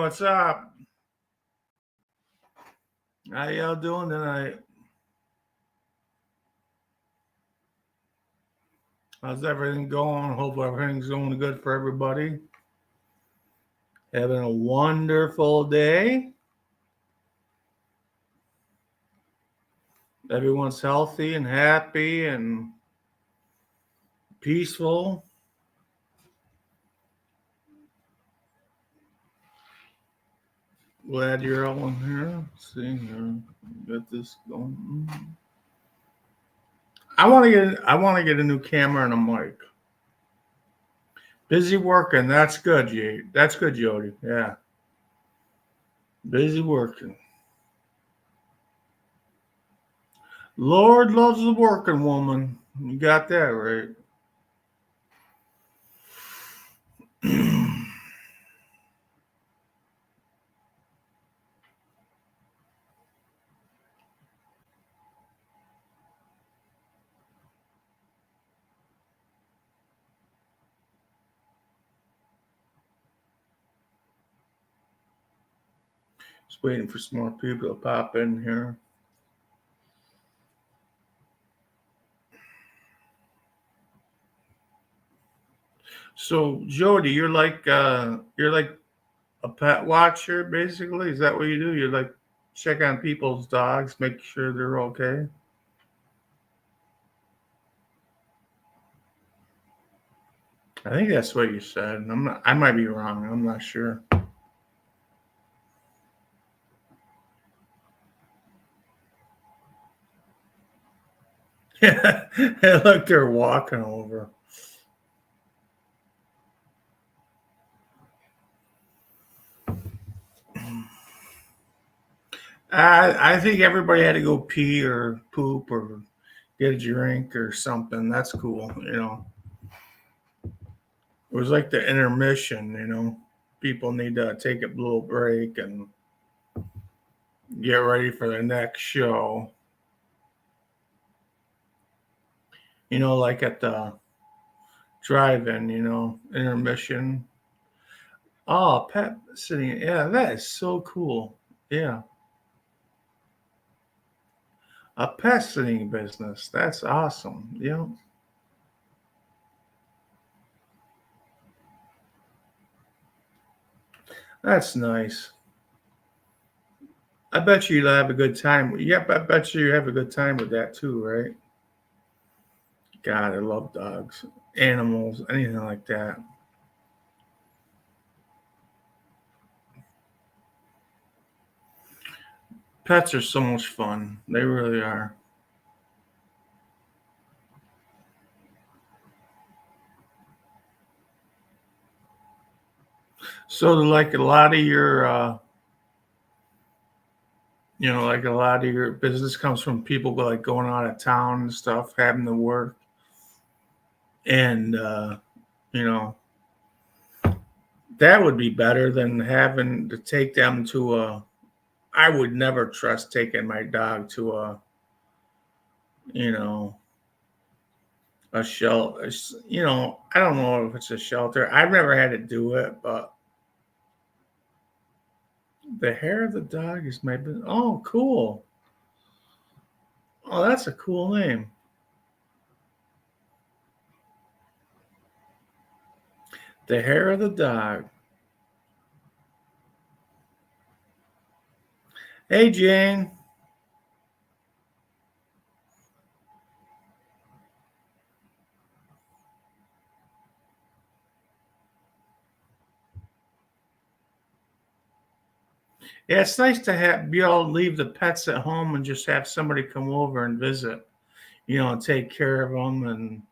what's up? How y'all doing tonight? How's everything going? Hope everything's going good for everybody. Having a wonderful day. Everyone's healthy and happy and peaceful. Glad you're all in here. Let's see here. Get this going. I want to get a new camera and a mic. Busy working. That's good, That's good, Jody. Yeah. Busy working. Lord loves the working woman. You got that right. Just waiting for some more people to pop in here. So Jody, you're like a pet watcher, basically. Is that what you do? You like check on people's dogs, make sure they're okay. I think that's what you said. I might be wrong. I'm not sure. Look, they're walking over. I think everybody had to go pee or poop or get a drink or something. That's cool. It was like the intermission. People need to take a little break and get ready for the next show. Like at the drive-in, intermission. Oh, pet sitting. Yeah, that is so cool. Yeah. A pet sitting business. That's awesome. That's nice. I bet you'll have a good time. Yep, I bet you have a good time with that too, right? God, I love dogs, animals, anything like that. Pets are so much fun. They really are. So, like a lot of your, like a lot of your business comes from people like going out of town and stuff, having to work, and you know that would be better than having to take them to a. I would never trust taking my dog to you know, a shelter. I don't know if it's a shelter. I've never had to do it, but the hair of the dog is my. Oh, cool. Oh, that's a cool name. The hair of the dog. Hey, Jane. Yeah, it's nice to be able to leave the pets at home and just have somebody come over and visit, and take care of them and,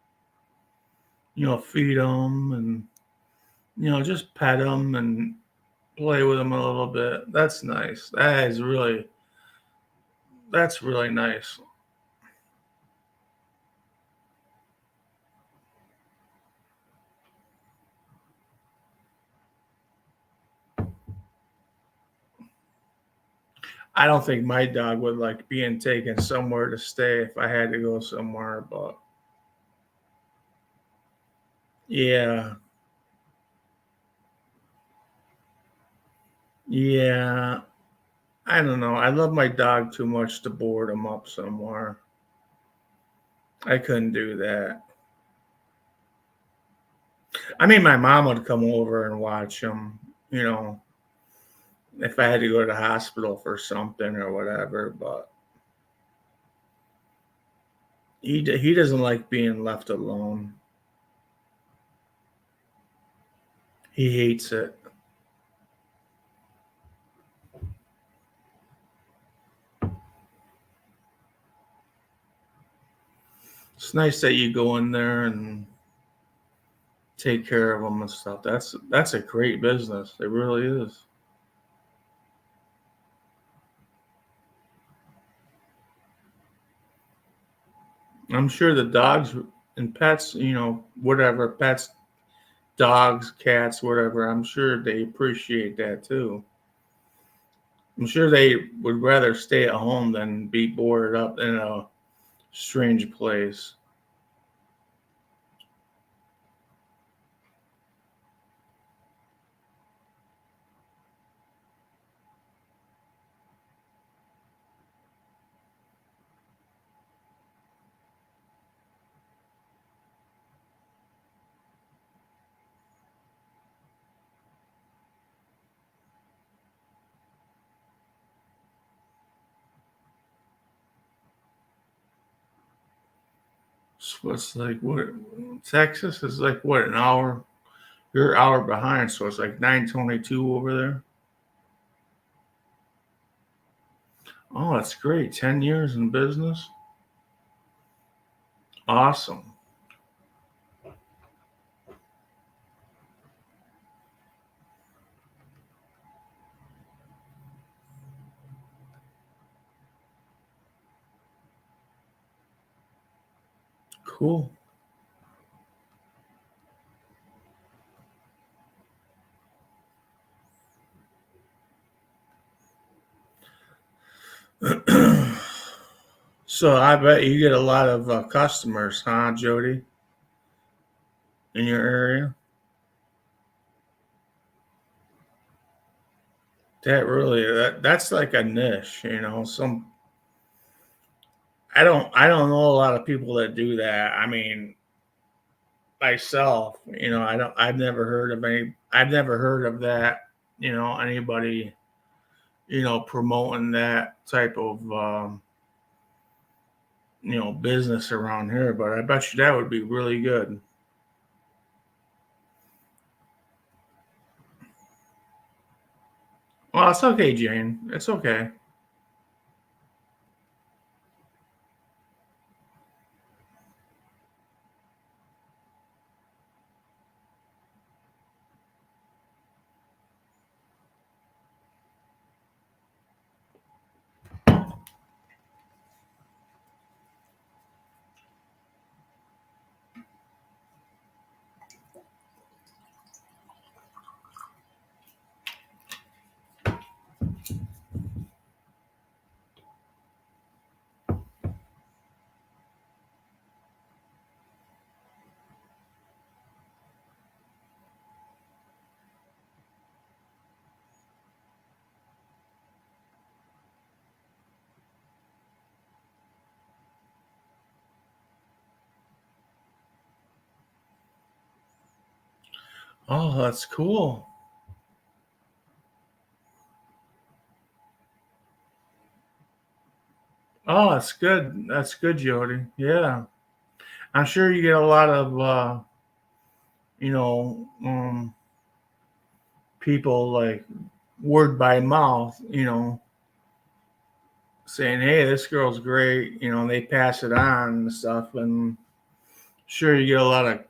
feed them and, just pet them and play with them a little bit. That's nice. That's really nice. I don't think my dog would like being taken somewhere to stay if I had to go somewhere, but yeah. Yeah, I don't know. I love my dog too much to board him up somewhere. I couldn't do that. I mean, my mom would come over and watch him, you know, if I had to go to the hospital for something or whatever. But he doesn't like being left alone. He hates it. It's nice that you go in there and take care of him and stuff. That's a great business. It really is. I'm sure the dogs and pets, you know, whatever pets, dogs, cats, whatever. I'm sure they appreciate that too. I'm sure they would rather stay at home than be boarded up in a strange place. So it's like what Texas is like what an hour. You're an hour behind, so it's like 9:22 over there. Oh, that's great. 10 years in business. Awesome. Cool. So I bet you get a lot of customers, huh, Jody, in your area? That's like a niche, you know. I don't know a lot of people that do that. I mean, myself, you know, I've never heard of that, you know, anybody, you know, promoting that type of you know, business around here, but I bet you that would be really good. Well, it's okay, Jane. It's okay. Oh, that's cool. Oh, that's good. That's good, Jody. Yeah. I'm sure you get a lot of you know, people like word by mouth, you know, saying, "Hey, this girl's great," you know, and they pass it on and stuff, and sure you get a lot of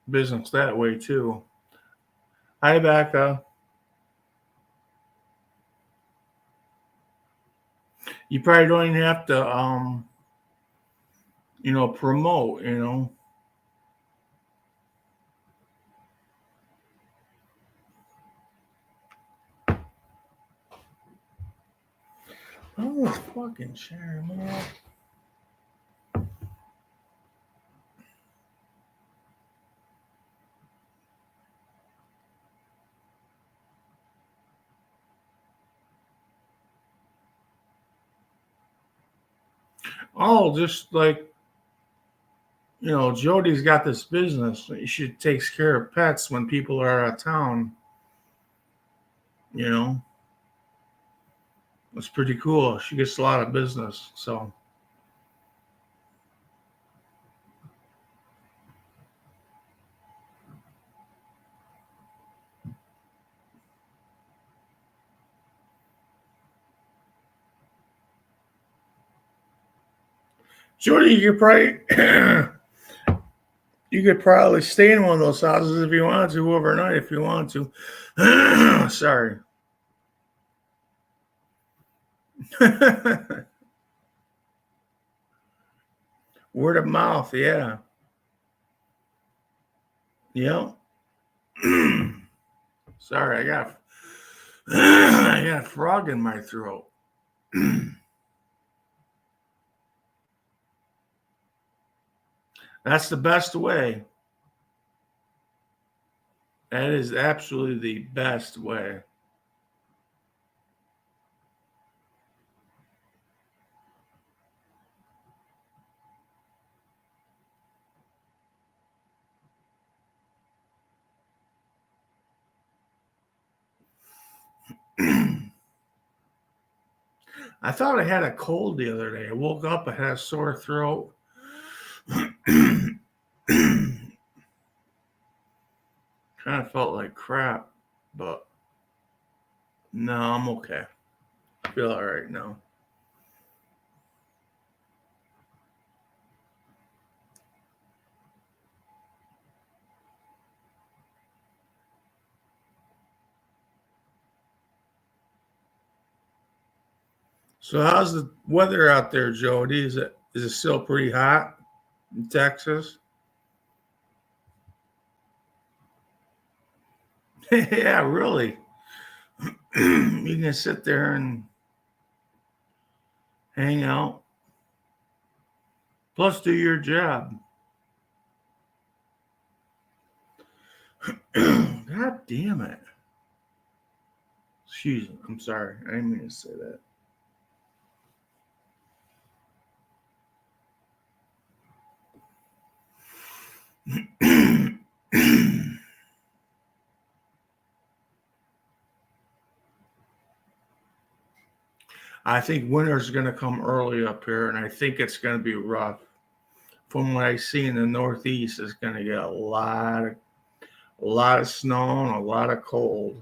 business that way too. Hi, Becca. You probably don't even have to, you know, promote. You know, oh, fucking share, man. Oh, just like, Jody's got this business. She takes care of pets when people are out of town. You know, it's pretty cool. She gets a lot of business. So, Jody, you could probably stay in one of those houses if you wanted to overnight. If you want to, sorry. Word of mouth, yeah. Yep. Sorry, I got a frog in my throat. That's the best way. That is absolutely the best way. I thought I had a cold the other day. I woke up, I had a sore throat. Kind of felt like crap, but no, I'm okay. I feel all right now. So how's the weather out there, Jody? Is it still pretty hot in Texas? Yeah, really. You can sit there and hang out, plus do your job. God damn it. Excuse me. I'm sorry. I didn't mean to say that. I think winter's going to come early up here, and I think it's going to be rough. From what I see in the Northeast, it's going to get a lot of snow and a lot of cold.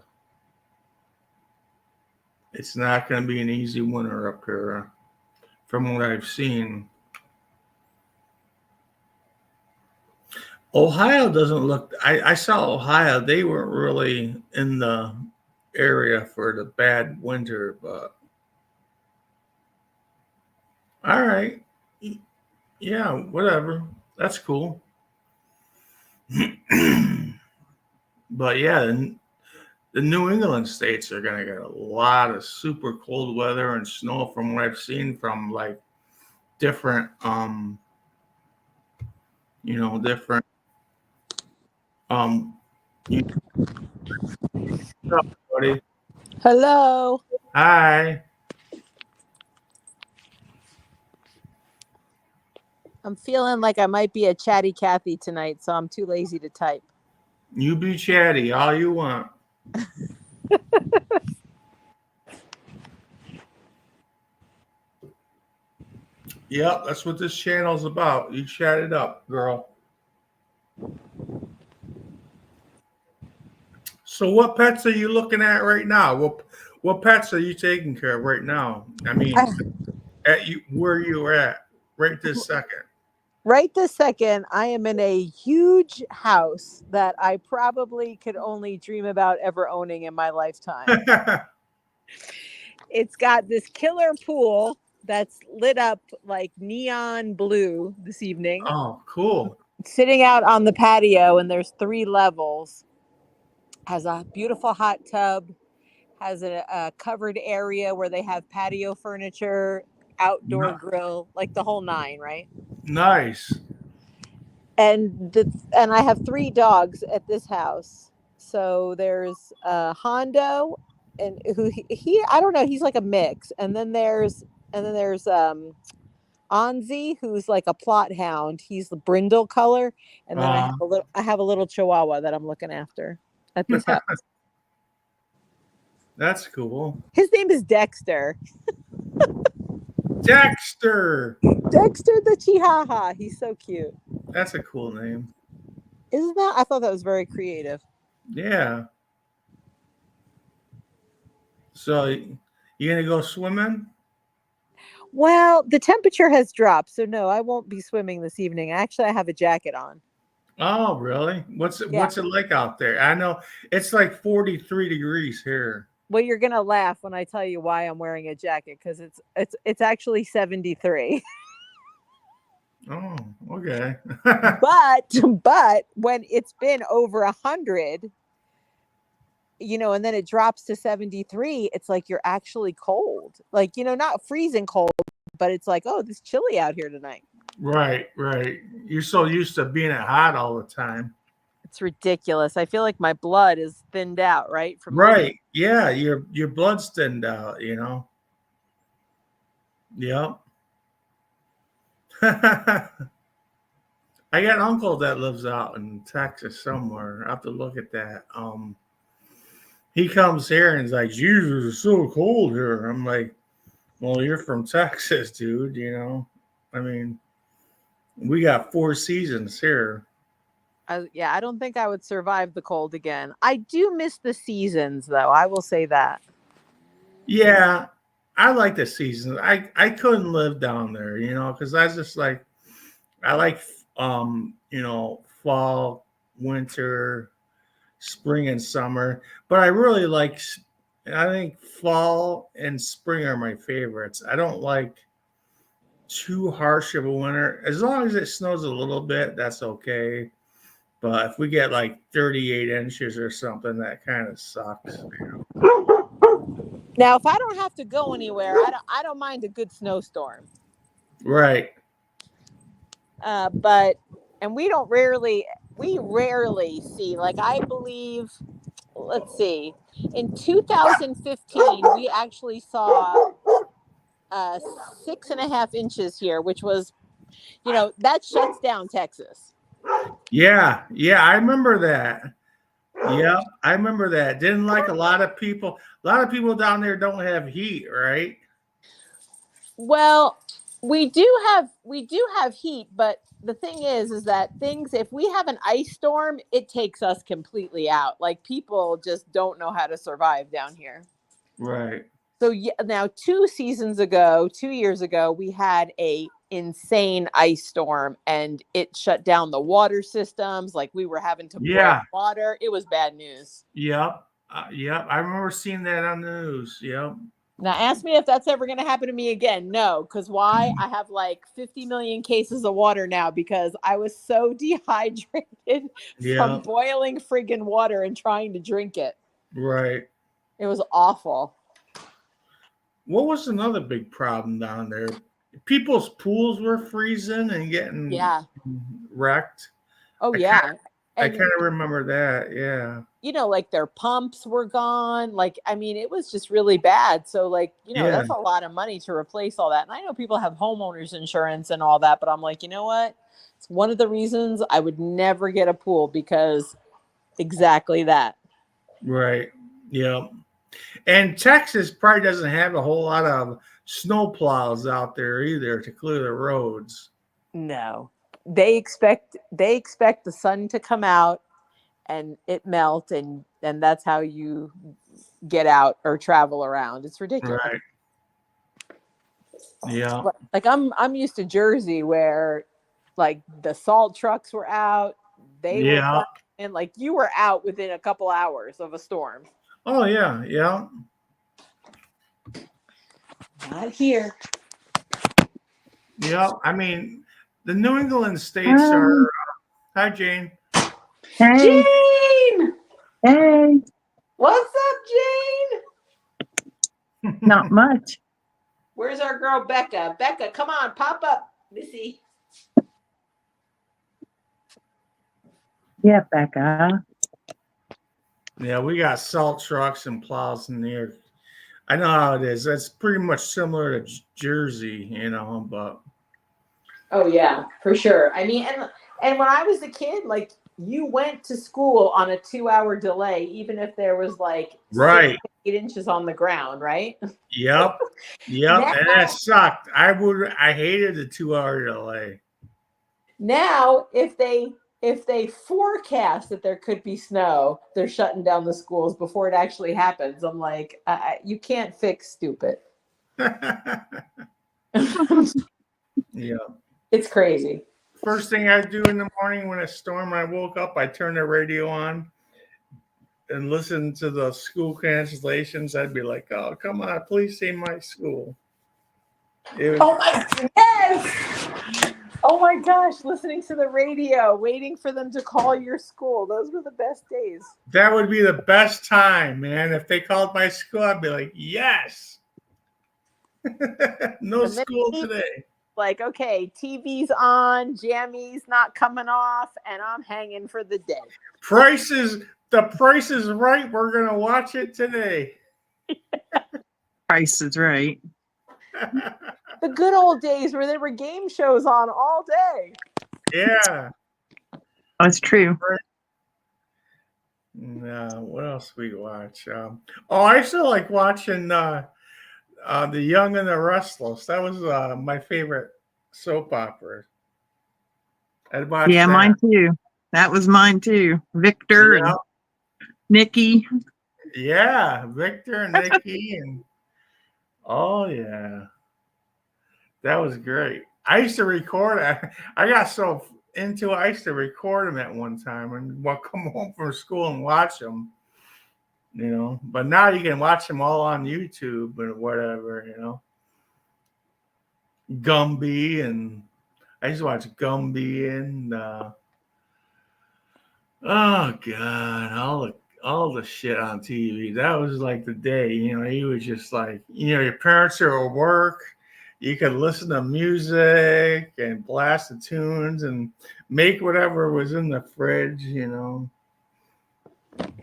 It's not going to be an easy winter up here, from what I've seen. Ohio doesn't look. I saw Ohio. They weren't really in the area for the bad winter, but all right. Yeah, whatever. That's cool. But yeah, the New England states are going to get a lot of super cold weather and snow from what I've seen from like different, different, um, you know, buddy. Hello. Hi. I'm feeling like I might be a chatty Cathy tonight, so I'm too lazy to type. You be chatty all you want. Yep, that's what this channel's about. You chat it up, girl. So, what pets are you looking at right now? What pets are you taking care of right now? I mean, at you where you're at right this second. Right this second, I am in a huge house that I probably could only dream about ever owning in my lifetime. It's got this killer pool that's lit up like neon blue this evening, Oh, cool. sitting out on the patio, and there's 3 levels. Has a beautiful hot tub, has a covered area where they have patio furniture, outdoor grill, like the whole nine, right? Nice. And I have 3 dogs at this house. So there's Hondo, and who he I don't know, he's like a mix, and then there's Anzi, who's like a plot hound. He's the brindle color, and then Uh, I have a little Chihuahua that I'm looking after at this house. that's cool. His name is Dexter. Dexter. Dexter the Chihuahua. He's so cute. That's a cool name. Isn't that? I thought that was very creative. Yeah. So you gonna go swimming? Well, the temperature has dropped, so no, I won't be swimming this evening. Actually, I have a jacket on. Oh, really? What's Yeah. it like out there? I know it's like 43 degrees here. Well, you're gonna laugh when I tell you why I'm wearing a jacket because it's actually 73. Oh, okay. but when it's been over 100, and then it drops to 73, it's like you're actually cold. Like, not freezing cold, but it's like, oh, this chilly out here tonight. Right. You're so used to being hot all the time. It's ridiculous. I feel like my blood is thinned out, right? From Right. living. Yeah, your blood's thinned out, Yep. I got an uncle that lives out in Texas somewhere. I have to look at that. He comes here and he's like, Jesus, it's so cold here. I'm like, well, you're from Texas, dude, I mean, we got 4 seasons here. I don't think I would survive the cold again. I do miss the seasons, though. I will say that. Yeah, I like the seasons. I couldn't live down there, because I was just like, I like, fall, winter, spring, and summer. But I really like, I think fall and spring are my favorites. I don't like too harsh of a winter. As long as it snows a little bit, that's okay. But if we get like 38 inches or something, that kind of sucks. Now, if I don't have to go anywhere, I don't mind a good snowstorm. Right. And we rarely see, like, I believe, let's see, in 2015 we actually saw 6.5 inches here, which was, that shuts down Texas. Yeah, I remember that. Yeah, I remember that. Didn't like a lot of people down there don't have heat, right? Well, we do have heat, but the thing is that if we have an ice storm, it takes us completely out. Like, people just don't know how to survive down here. Right. So now 2 years ago, we had a insane ice storm and it shut down the water systems. Like, we were having to boil water. It was bad news. Yep. Yep. I remember seeing that on the news. Yep. Now, ask me if that's ever going to happen to me again. No, because why? I have like 50 million cases of water now because I was so dehydrated from boiling friggin' water and trying to drink it. Right. It was awful. What was another big problem down there? People's pools were freezing and getting wrecked. Oh, yeah. I kind of remember that. Yeah. Like, their pumps were gone. Like, I mean, it was just really bad. So, like, that's a lot of money to replace all that. And I know people have homeowners insurance and all that, but I'm like, you know what? It's one of the reasons I would never get a pool, because exactly that. Right. Yeah. And Texas probably doesn't have a whole lot of snow plows out there either to clear the roads. No. They expect the sun to come out and it melt, and that's how you get out or travel around. It's ridiculous. Right. Yeah. Like, I'm used to Jersey where, like, the salt trucks were out. They were, and like, you were out within a couple hours of a storm. Oh yeah, yeah. Not here. Yeah, I mean, the New England states are. Hi, Jane. Hey. Jane. Hey. What's up, Jane? Not much. Where's our girl Becca? Becca, come on, pop up, Missy. Yeah, Becca. Yeah, we got salt trucks and plows in there. I know how it is. That's pretty much similar to Jersey, but Oh yeah, for sure. I mean, and when I was a kid, like you went to school on a 2 hour delay, even if there was like Right. 6 to 8 inches on the ground, right? Yep. Yep. Now, And that sucked. I hated the 2 hour delay. now if they forecast that there could be snow, they're shutting down the schools before it actually happens. I'm like, you can't fix stupid. Yeah. It's crazy. First thing I do in the morning when it's storm, I woke up, I turned the radio on and listened to the school cancellations. I'd be like, oh, come on, please say my school. Oh my yes! Oh my gosh, listening to the radio, waiting for them to call your school. Those were the best days. That would be the best time, man. If they called my school, I'd be like, yes. No school today. Like, okay, TV's on, Jammy's not coming off, and I'm hanging for the day. The price is right. We're gonna watch it today. Price is Right. The good old days where there were game shows on all day. Yeah. That's true. What else we watch? I still like watching The Young and the Restless. That was my favorite soap opera. I'd watch Yeah, that. mine too. That was mine too. Victor Yeah. and Nikki. Yeah, Victor and Nikki and oh yeah, that was great. I used to record. I got so into it. I used to record them at one time and come home from school and watch them. But now you can watch them all on YouTube or whatever. Gumby and I used to watch Gumby and oh god, all the shit on TV. That was like the day, you was just like, your parents are at work. You could listen to music and blast the tunes and make whatever was in the fridge,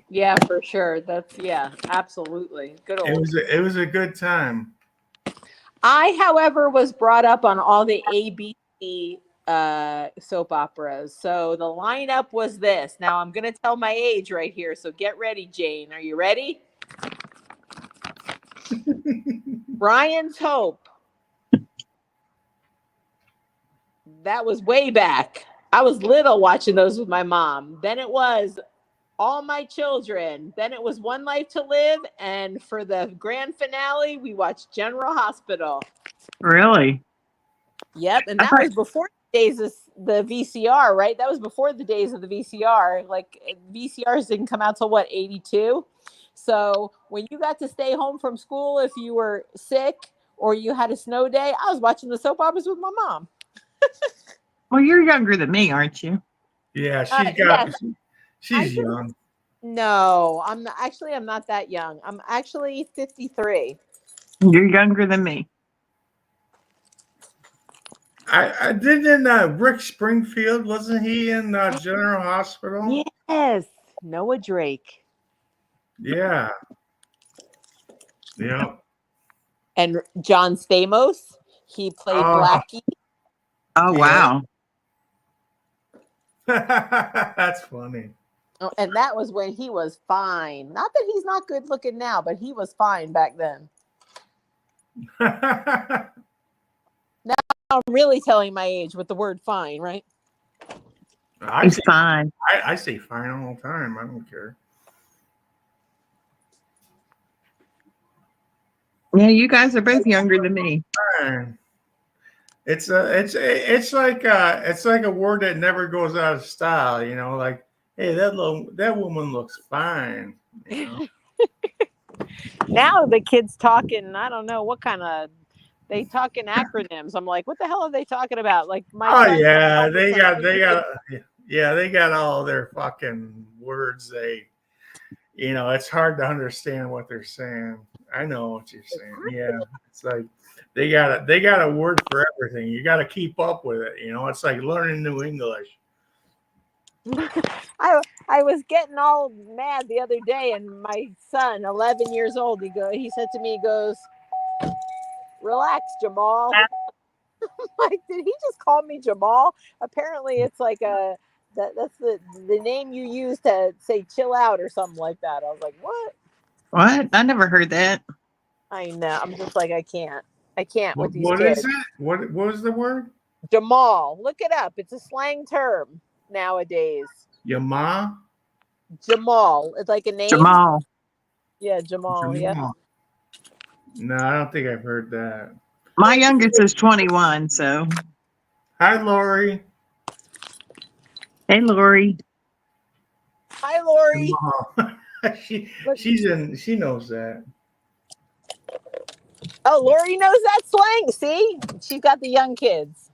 Yeah, for sure. Yeah, absolutely. Good old. It was a good time. I, however, was brought up on all the ABC soap operas. So the lineup was this. Now I'm going to tell my age right here. So get ready, Jane. Are you ready? Brian's Hope. That was way back. I was little watching those with my mom. Then it was All My Children. Then it was One Life to Live. And for the grand finale, we watched General Hospital. Really? Yep. And that was before the days of the VCR, right? That was before the days of the VCR. Like VCRs didn't come out till what, 82? So when you got to stay home from school, if you were sick or you had a snow day, I was watching the soap operas with my mom. Well, you're younger than me, aren't you? Yeah, she's young. No, I'm not, actually, I'm not that young. I'm actually 53. You're younger than me. I didn't Rick Springfield, wasn't he in General Hospital? Yes, Noah Drake. Yeah. Yeah. And John Stamos, he played Blackie. Oh, wow. That's funny. Oh, and that was when he was fine. Not that he's not good looking now, but he was fine back then. Now I'm really telling my age with the word fine, right? He's fine. I say fine all the time. I don't care. Yeah, you guys are both younger than me. Fine. It's like a word that never goes out of style, like, hey, that woman looks fine. Now the kids talking, I don't know what kind of, they talking acronyms. I'm like, what the hell are they talking about? Like they got all their fucking words. It's hard to understand what they're saying. I know what you're saying. Yeah, it's like they got a word for everything. You got to keep up with it. It's like learning new English. I was getting all mad the other day, and my son, 11 years old, he said to me, he goes, "Relax, Jamal. Like, did he just call me Jamal? Apparently, it's like that's the name you use to say chill out or something like that. I was like, what? What? I never heard that. I know. I'm just like, I can't with these What kids. is it? What was the word? Jamal, look it up. It's a slang term nowadays. Yama? Jamal, it's like a name. Jamal. Yeah, Jamal. Yeah. Jamal. No, I don't think I've heard that. My youngest is 21, so. Hi, Lori. Hey, Lori. Hi, Lori. She knows that. Oh, Lori knows that slang. See, she's got the young kids.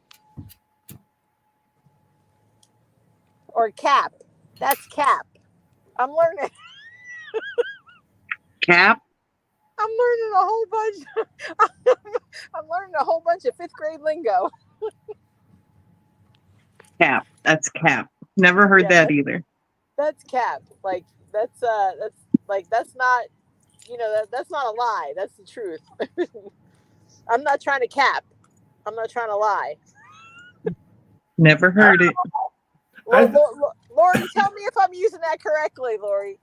Or cap. That's cap. I'm learning. Cap. I'm learning a whole bunch. I'm learning a whole bunch of 5th grade lingo. Cap. That's cap. Never heard Yeah, that either. That's cap. Like that's not, that's not a lie. That's the truth. I'm not trying to cap. I'm not trying to lie. Never heard it. Lori, tell me if I'm using that correctly, Lori.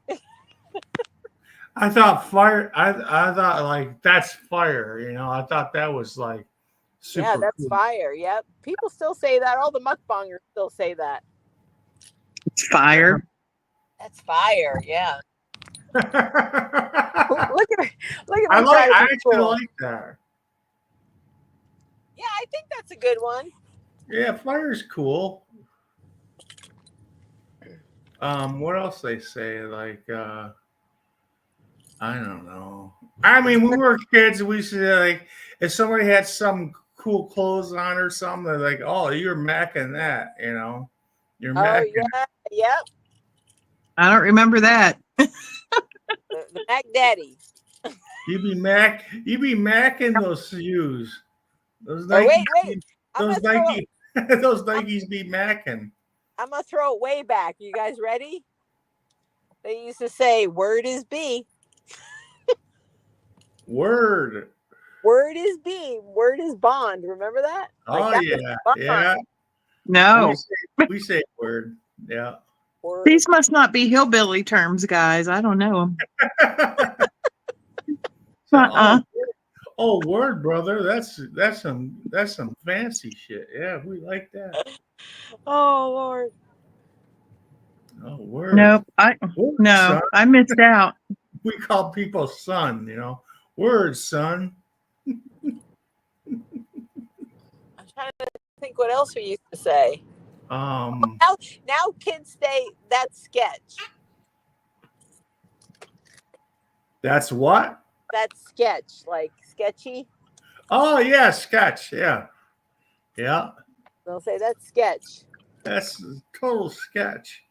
I thought fire. I thought like that's fire. I thought that was like super. Yeah, that's cool. fire. Yep. People still say that. All the mukbangers still say that. It's fire. That's fire. Yeah. Look at me. I actually like that. Yeah, I think that's a good one. Yeah, fire's cool. What else they say? Like, I don't know. I mean, when we were kids, we used to like if somebody had some cool clothes on or something, they're like, "Oh, you're macking that," You're macking. Yeah. Yep. I don't remember that. The Mac Daddy. You be macking those shoes. Those Oh, Nike, wait. those Nikes be macking. I'm gonna throw it way back. You guys ready? They used to say, "Word is B." Word. Word is B. Word is bond. Remember that? Oh that yeah, was bond. yeah. No. We say word. Yeah. Word. These must not be hillbilly terms, guys. I don't know them. Oh, word, brother. That's some fancy shit. Yeah, we like that. Oh Lord. Oh, word. Nope. Word, No, son. I missed out. We call people son. Word, son. I'm trying to think what else we used to say. Now kids say that's sketch. That's what? That's sketch, like sketchy. Oh yeah, sketch. Yeah. Yeah. They'll say that's sketch. That's total sketch.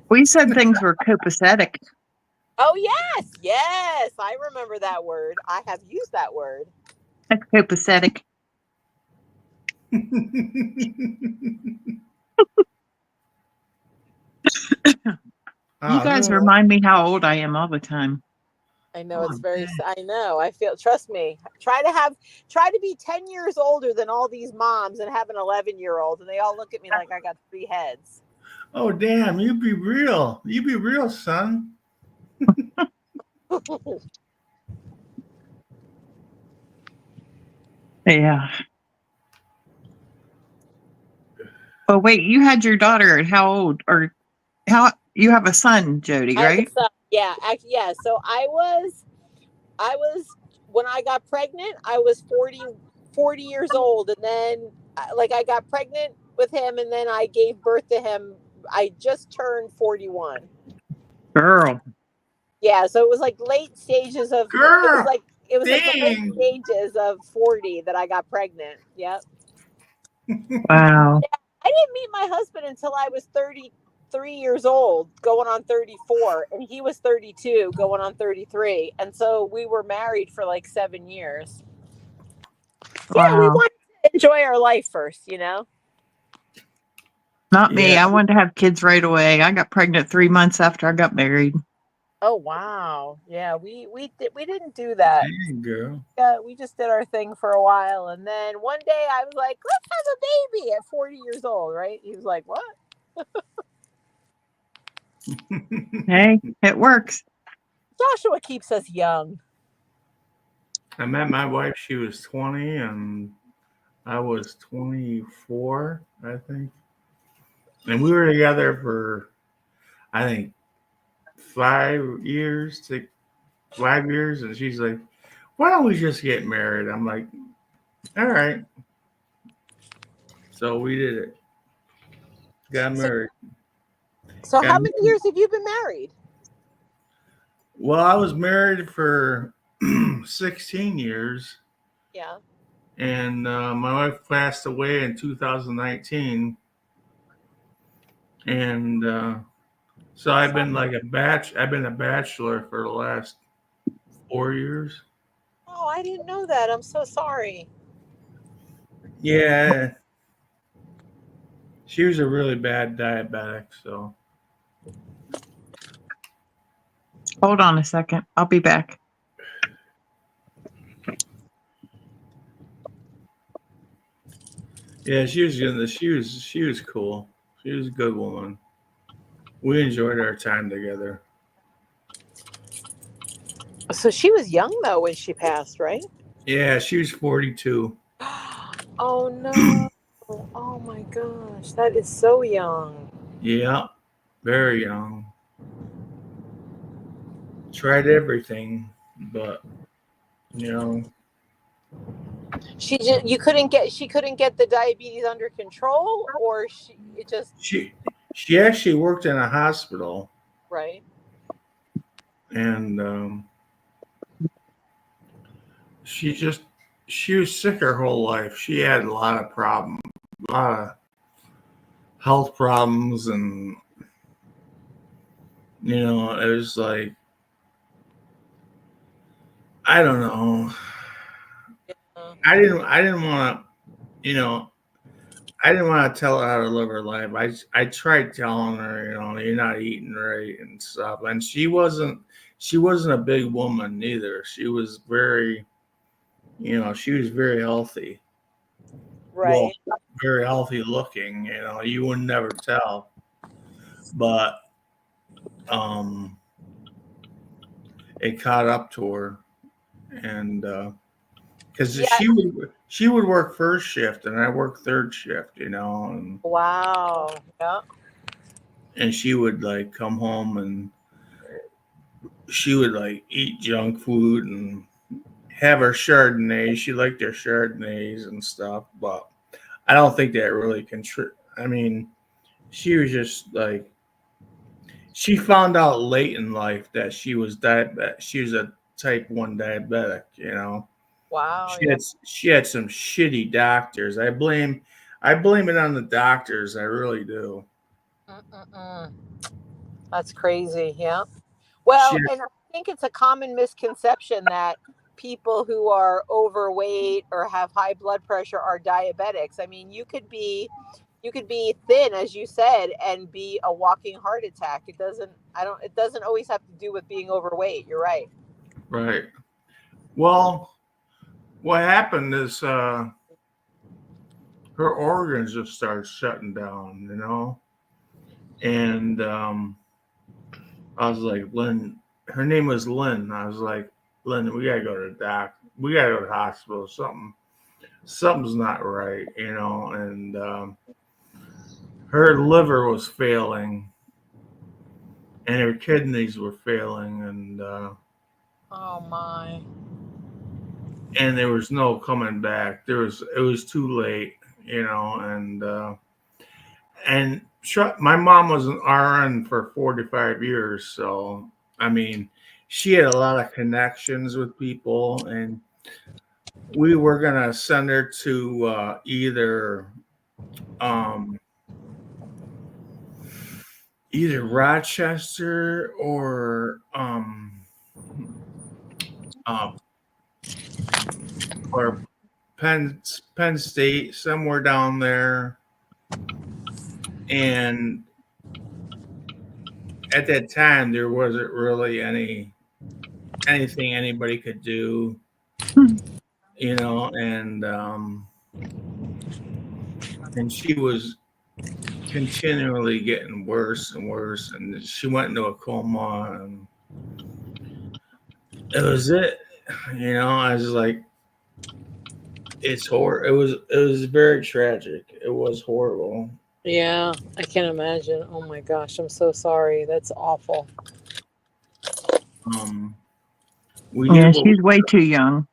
We said things were copacetic. Oh yes, I remember that word. I have used that word. That's copacetic. You guys remind me how old I am all the time. I know it's very. I know. I feel. Trust me. Try to be 10 years older than all these moms and have an 11-year-old, and they all look at me like I got 3 heads. Oh damn! You be real. You be real, son. Yeah. Oh wait, you had your daughter at how old? Or how you have a son, Jody, right? Yeah, yeah. So I was when I got pregnant, I was 40 years old, and then I got pregnant with him, and then I gave birth to him. I just turned 41. Girl. Yeah, so it was like late stages of Girl. It was like the late stages of 40 that I got pregnant. Yep. Wow. Yeah, I didn't meet my husband until I was 33 years old, going on 34, and he was 32, going on 33. And so we were married for like 7 years. Wow. Yeah, we wanted to enjoy our life first, Not me. I wanted to have kids right away. I got pregnant 3 months after I got married. Oh wow. Yeah, we didn't do that. There you go. Yeah, we just did our thing for a while, and then one day I was like, "Let's have a baby at 40 years old." Right? He was like, "What?" Hey, it works. Joshua keeps us young. I met my wife, she was 20, and I was 24, I think. And we were together for, I think, 5 years, 5 years. And she's like, why don't we just get married? I'm like, all right. So we did it. Got So, married. so Got how many years have you been married? Well, I was married for 16 years, Yeah. and my wife passed away in 2019. And so I've been like I've been a bachelor for the last 4 years. Oh, I didn't know that. I'm so sorry. Yeah, she was a really bad diabetic. So Hold on a second. I'll be back. yeah, she was cool. She was a good woman. We enjoyed our time together. So she was young though when she passed, right? Yeah, she was 42. Oh no. Oh my gosh. That is so young. Yeah, very young. Tried everything, but you know, She couldn't get the diabetes under control, or it just she she actually worked in a hospital, right. and she just she was sick her whole life. She had a lot of problems, a lot of health problems, and it was like I don't know. Uh, I didn't want to, you know, I didn't want to tell her how to live her life. I tried telling her, you're not eating right and stuff. And she wasn't a big woman either. She was very, she was very healthy. Well, right. very healthy looking, you would never tell. But um it caught up to her, and because Yeah. she would work first shift and I worked third shift, Wow. Yeah. and she would like come home and she would like eat junk food and have her Chardonnay. She liked her Chardonnays and stuff, but I don't think that really I mean, she was just like she found out late in life that she was diabetic. She was a type 1 diabetic. Wow. She had some shitty doctors. I blame it on the doctors. I really do. Yeah. That's crazy. Yeah. She Well, and I think it's a common misconception that people who are overweight or have high blood pressure are diabetics. I mean, you could be thin as you said and be a walking heart attack. It doesn't always have to do with being overweight. You're right. right. Well, what happened is her organs just started shutting down, and I was like, Lynn, her name was Lynn. I was like, Lynn, we gotta go to the doc. We gotta go to the hospital. Something's not right, and her liver was failing and her kidneys were failing, and Oh my. there was no coming back. It was too late, and my mom was an RN for 45 years, so I mean, she had a lot of connections with people, and we were gonna send her to either Rochester uh, or Penn State, somewhere down there, and at that time there wasn't really anything anybody could do, you know, and she was continually getting worse and worse, and she went into a coma, and it was it. You know, I was like, it's horrible. It was very tragic. It was horrible. Yeah, I can imagine. Oh my gosh, I'm so sorry. That's awful. Um, we Yeah, did what we, she's way too young.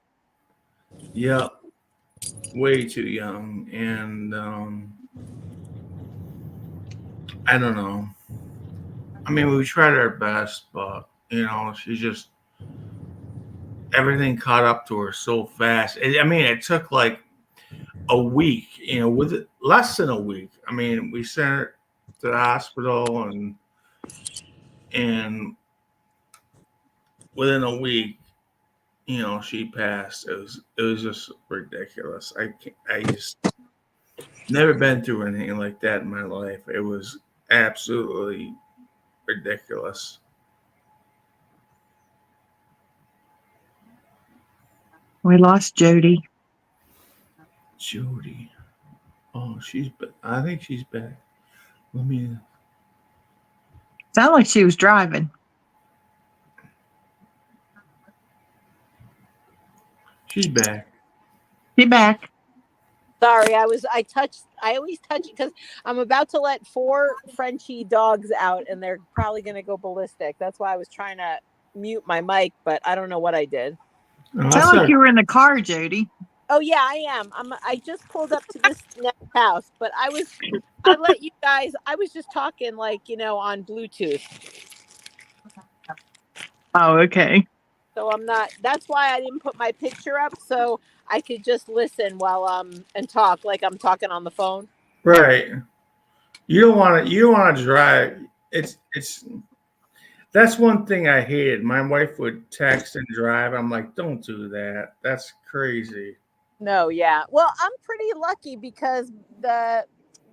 yeah, way too young, and I don't know. I mean, we tried our best, but you know, she just everything caught up to her so fast. I mean, it took like a week, you know, with it, less than a week. I mean, we sent her to the hospital, and within a week, you know, she passed. It was just ridiculous. I just never been through anything like that in my life. It was absolutely ridiculous. We lost Jody. Jody. Oh, I think she's back. Let me. Sounded like she was driving. She's back. She back. Sorry, I always touch it because I'm about to let 4 Frenchie dogs out and they're probably going to go ballistic. That's why I was trying to mute my mic, but I don't know what I did. Oh, I Sounded saw- like you were in the car, Jody. Oh yeah, I am. I just pulled up to this next house, but I let you guys, I was just talking like, on Bluetooth. Oh, okay. So that's why I didn't put my picture up so I could just listen while and talk like I'm talking on the phone. right. You don't want to. You don't want to drive. It's. That's one thing I hated. My wife would text and drive. I'm like, don't do that. That's crazy. No, yeah. Well, I'm pretty lucky because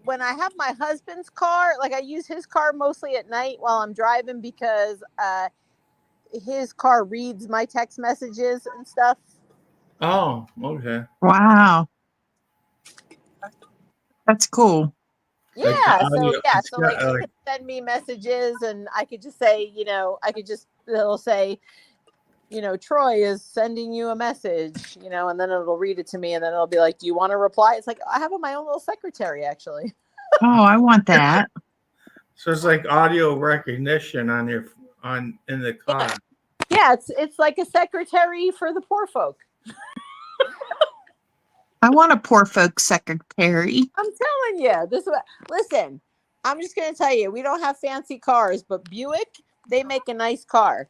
when I have my husband's car, like I use his car mostly at night while I'm driving because his car reads my text messages and stuff. Oh, okay. Wow. That's cool. Like the Yeah, so audio. yeah, It's so like got he like could send me messages and I could just say, it'll say, Troy is sending you a message, and then it'll read it to me and then it'll be like, do you want to reply? It's like I have my own little secretary actually. Oh, I want that. so it's like audio recognition in the car. Yeah, it's like a secretary for the poor folk. I want a poor folks secretary. I'm telling you, listen, I'm just going to tell you, we don't have fancy cars, but Buick, they make a nice car.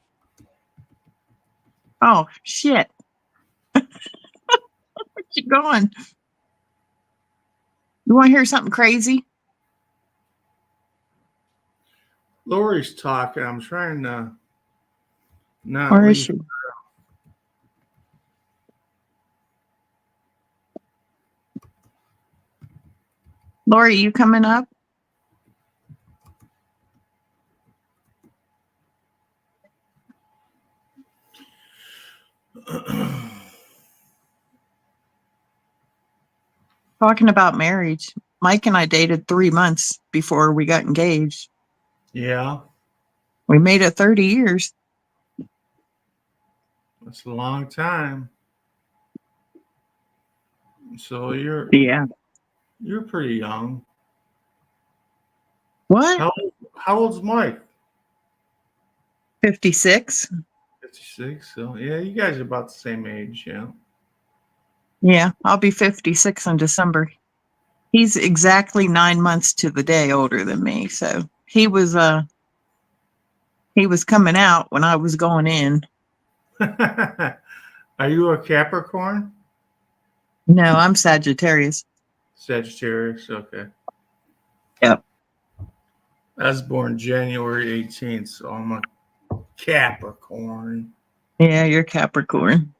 Oh, shit. Where's you going? You want to hear something crazy? Lori's talking. I'm trying to not Where is leave. she? Lori, you coming up? Talking about marriage. Mike and I dated 3 months before we got engaged. Yeah, We made it 30 years. that's a long time. So Yeah. you're pretty young. What? How old's Mike? 56? 56. So yeah, you guys are about the same age. Yeah. Yeah, I'll be 56 in December. He's exactly 9 months to the day older than me. So he was coming out when I was going in. Are you a Capricorn? No, I'm Sagittarius. Sagittarius. Okay. Yep. I was born January 18th, so I'm a Capricorn. Yeah, you're Capricorn.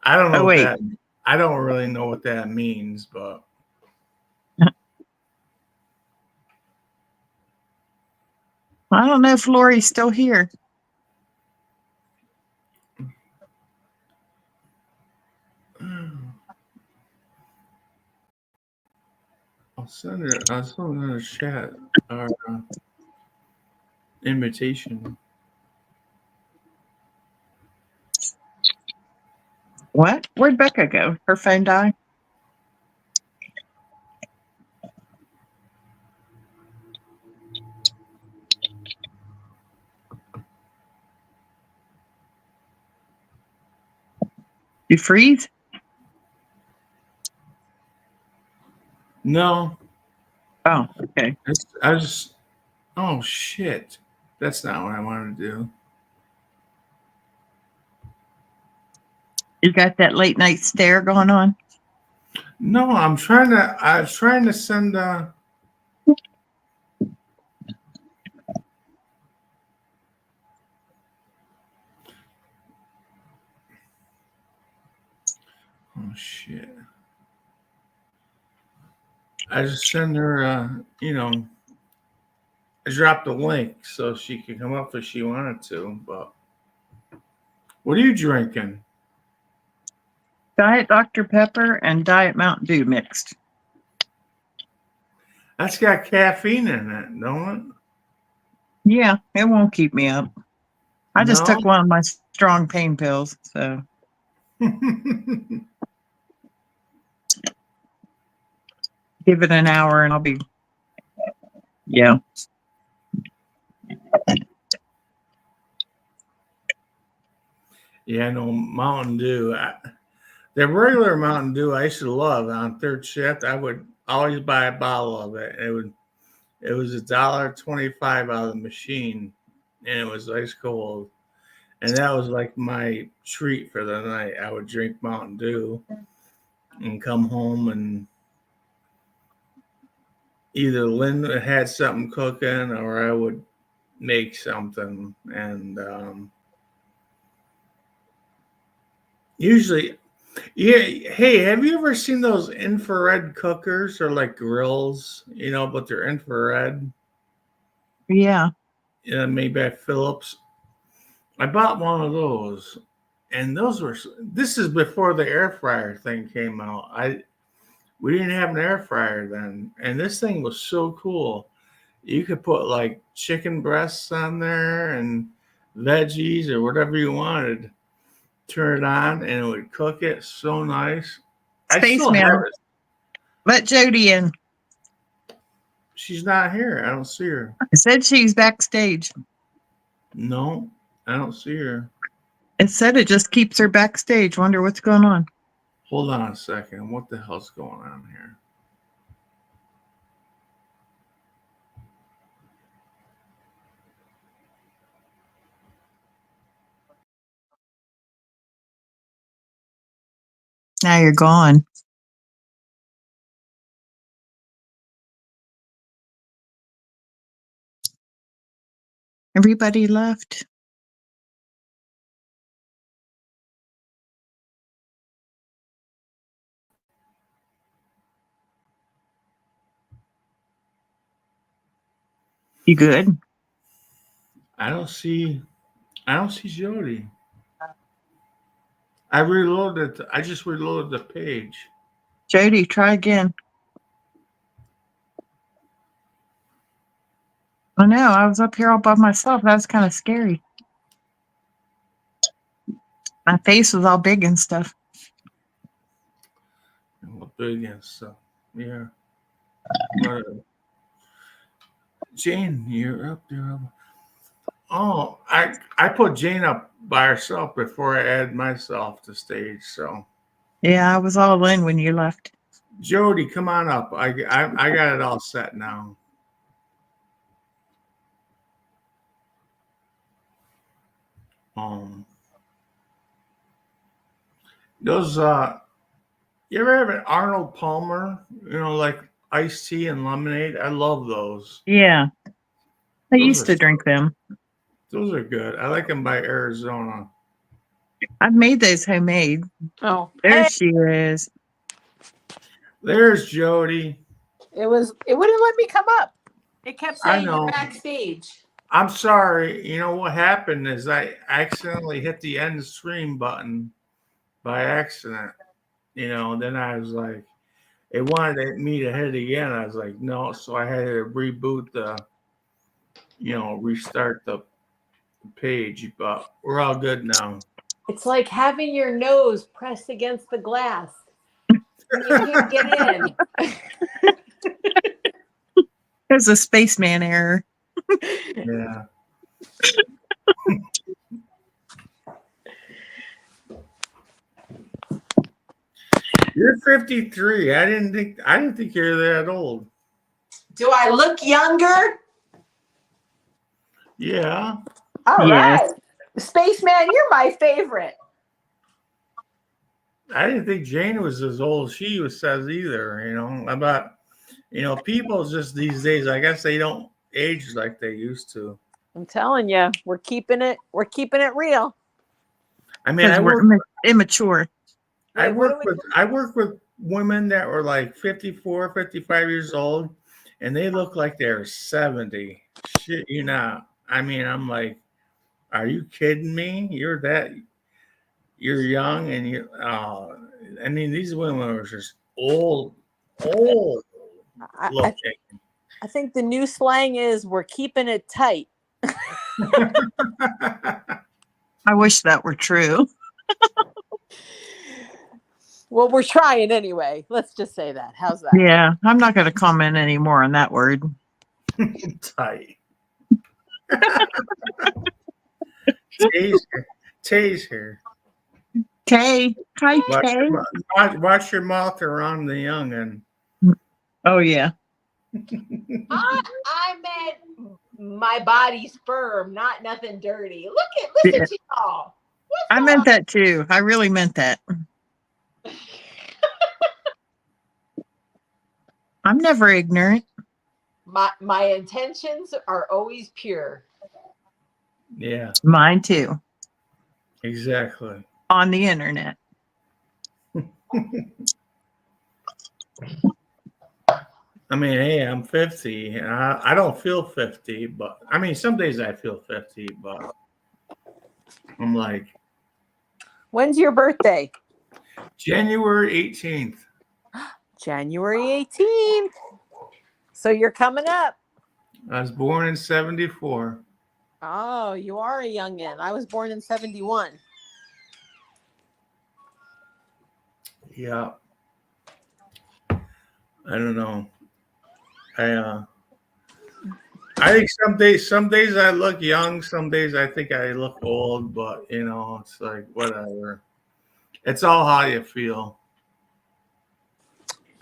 I don't know Oh, what wait. that. I don't really know what that means, but I don't know if Lori's still here. I'll send her a chat or invitation. What? Where'd Becca go? Her phone died? You freeze? No, Oh, okay. I just. Oh shit! That's not what I wanted to do. You got that late night stare going on? No, I'm trying to. I was trying to send. Oh shit! I just send her. I dropped a link so she could come up if she wanted to. But what are you drinking? Diet Dr. Pepper and Diet Mountain Dew mixed. That's got caffeine in it, don't Yeah, it won't keep me up. I just No? took one of my strong pain pills, so it? give it an hour and I'll be, yeah. Yeah, no Mountain Dew. The regular Mountain Dew I used to love on third shift. I would always buy a bottle of it. It was $1.25 out of the machine, and it was ice cold. And that was like my treat for the night. I would drink Mountain Dew and come home, and either Lynn had something cooking or I would make something. And usually, yeah. Hey, have you ever seen those infrared cookers or like grills? But they're infrared. Yeah. Made by Philips. I bought one of those, and those were. This is before the air fryer thing came out. We didn't have an air fryer then, and this thing was so cool. You could put like chicken breasts on there and veggies or whatever you wanted. Turn it on, and it would cook it so nice. I still have Spaceman, it. let Jody in. She's not here. I don't see her. I said she's backstage. No, I don't see her. It said it just keeps her backstage. Wonder what's going on. Hold on a second. What the hell's going on here? Now you're gone. Everybody left. You good? I don't see Jody. I just reloaded the page. Jody, try again. I know. I was up here all by myself. That was kind of scary. My face was all big and stuff. Well, big and stuff. Yeah. Whatever. Jane, you're up there. Oh, I put Jane up by herself before I add myself to stage. So Yeah, I was all in when you left. Jody, come on up. I got it all set now. Those you ever have an Arnold Palmer? Like iced tea and lemonade. I love those. Yeah. I Those used to are drink them. Those are good. I like them by Arizona. I've made those homemade. Oh, There hey, she is. There's Jody. it wouldn't let me come up. It kept I saying you're know. backstage. I'm sorry. You know what happened is I accidentally hit the end stream button by accident. Then I was like, it wanted me to hit it again. I was like, no. So I had to reboot restart the page. But we're all good now. It's like having your nose pressed against the glass. You can't get in. There's a spaceman error. Yeah. You're 53. I didn't think you're that old. Do I look younger? Yeah. All Yes. right. Spaceman, you're my favorite. I didn't think Jane was as old as she says either, about people just these days, I guess they don't age like they used to. I'm telling you, we're keeping it real. I mean, Because we're immature. I Wait, what work with women that were like 54, 55 years old, and they look like they're 70. Shit, I mean, I'm like, are you kidding me? You're young, and I mean, these women are just old I, looking. I think the new slang is we're keeping it tight. I wish that were true. Well, we're trying anyway. Let's just say that. How's that? Yeah, I'm not going to comment anymore on that word. Tight. Taser. Tay. Hi, Tay. Watch your mouth around the youngin'. Oh, yeah. I meant my body's firm, not nothing dirty. Listen to y'all. I meant that too. I really meant that. I'm never ignorant. My intentions are always pure. Yeah, Mine too. exactly. On the internet. I mean, hey, I'm 50. And I don't feel 50, but I mean, some days I feel 50, but I'm like, When's your birthday? January 18th. January 18th. So you're coming up. I was born in 74. Oh, you are a youngin'. I was born in 71. Yeah. I don't know. I think some days I look young, some days I think I look old, but it's like whatever. It's all how you feel.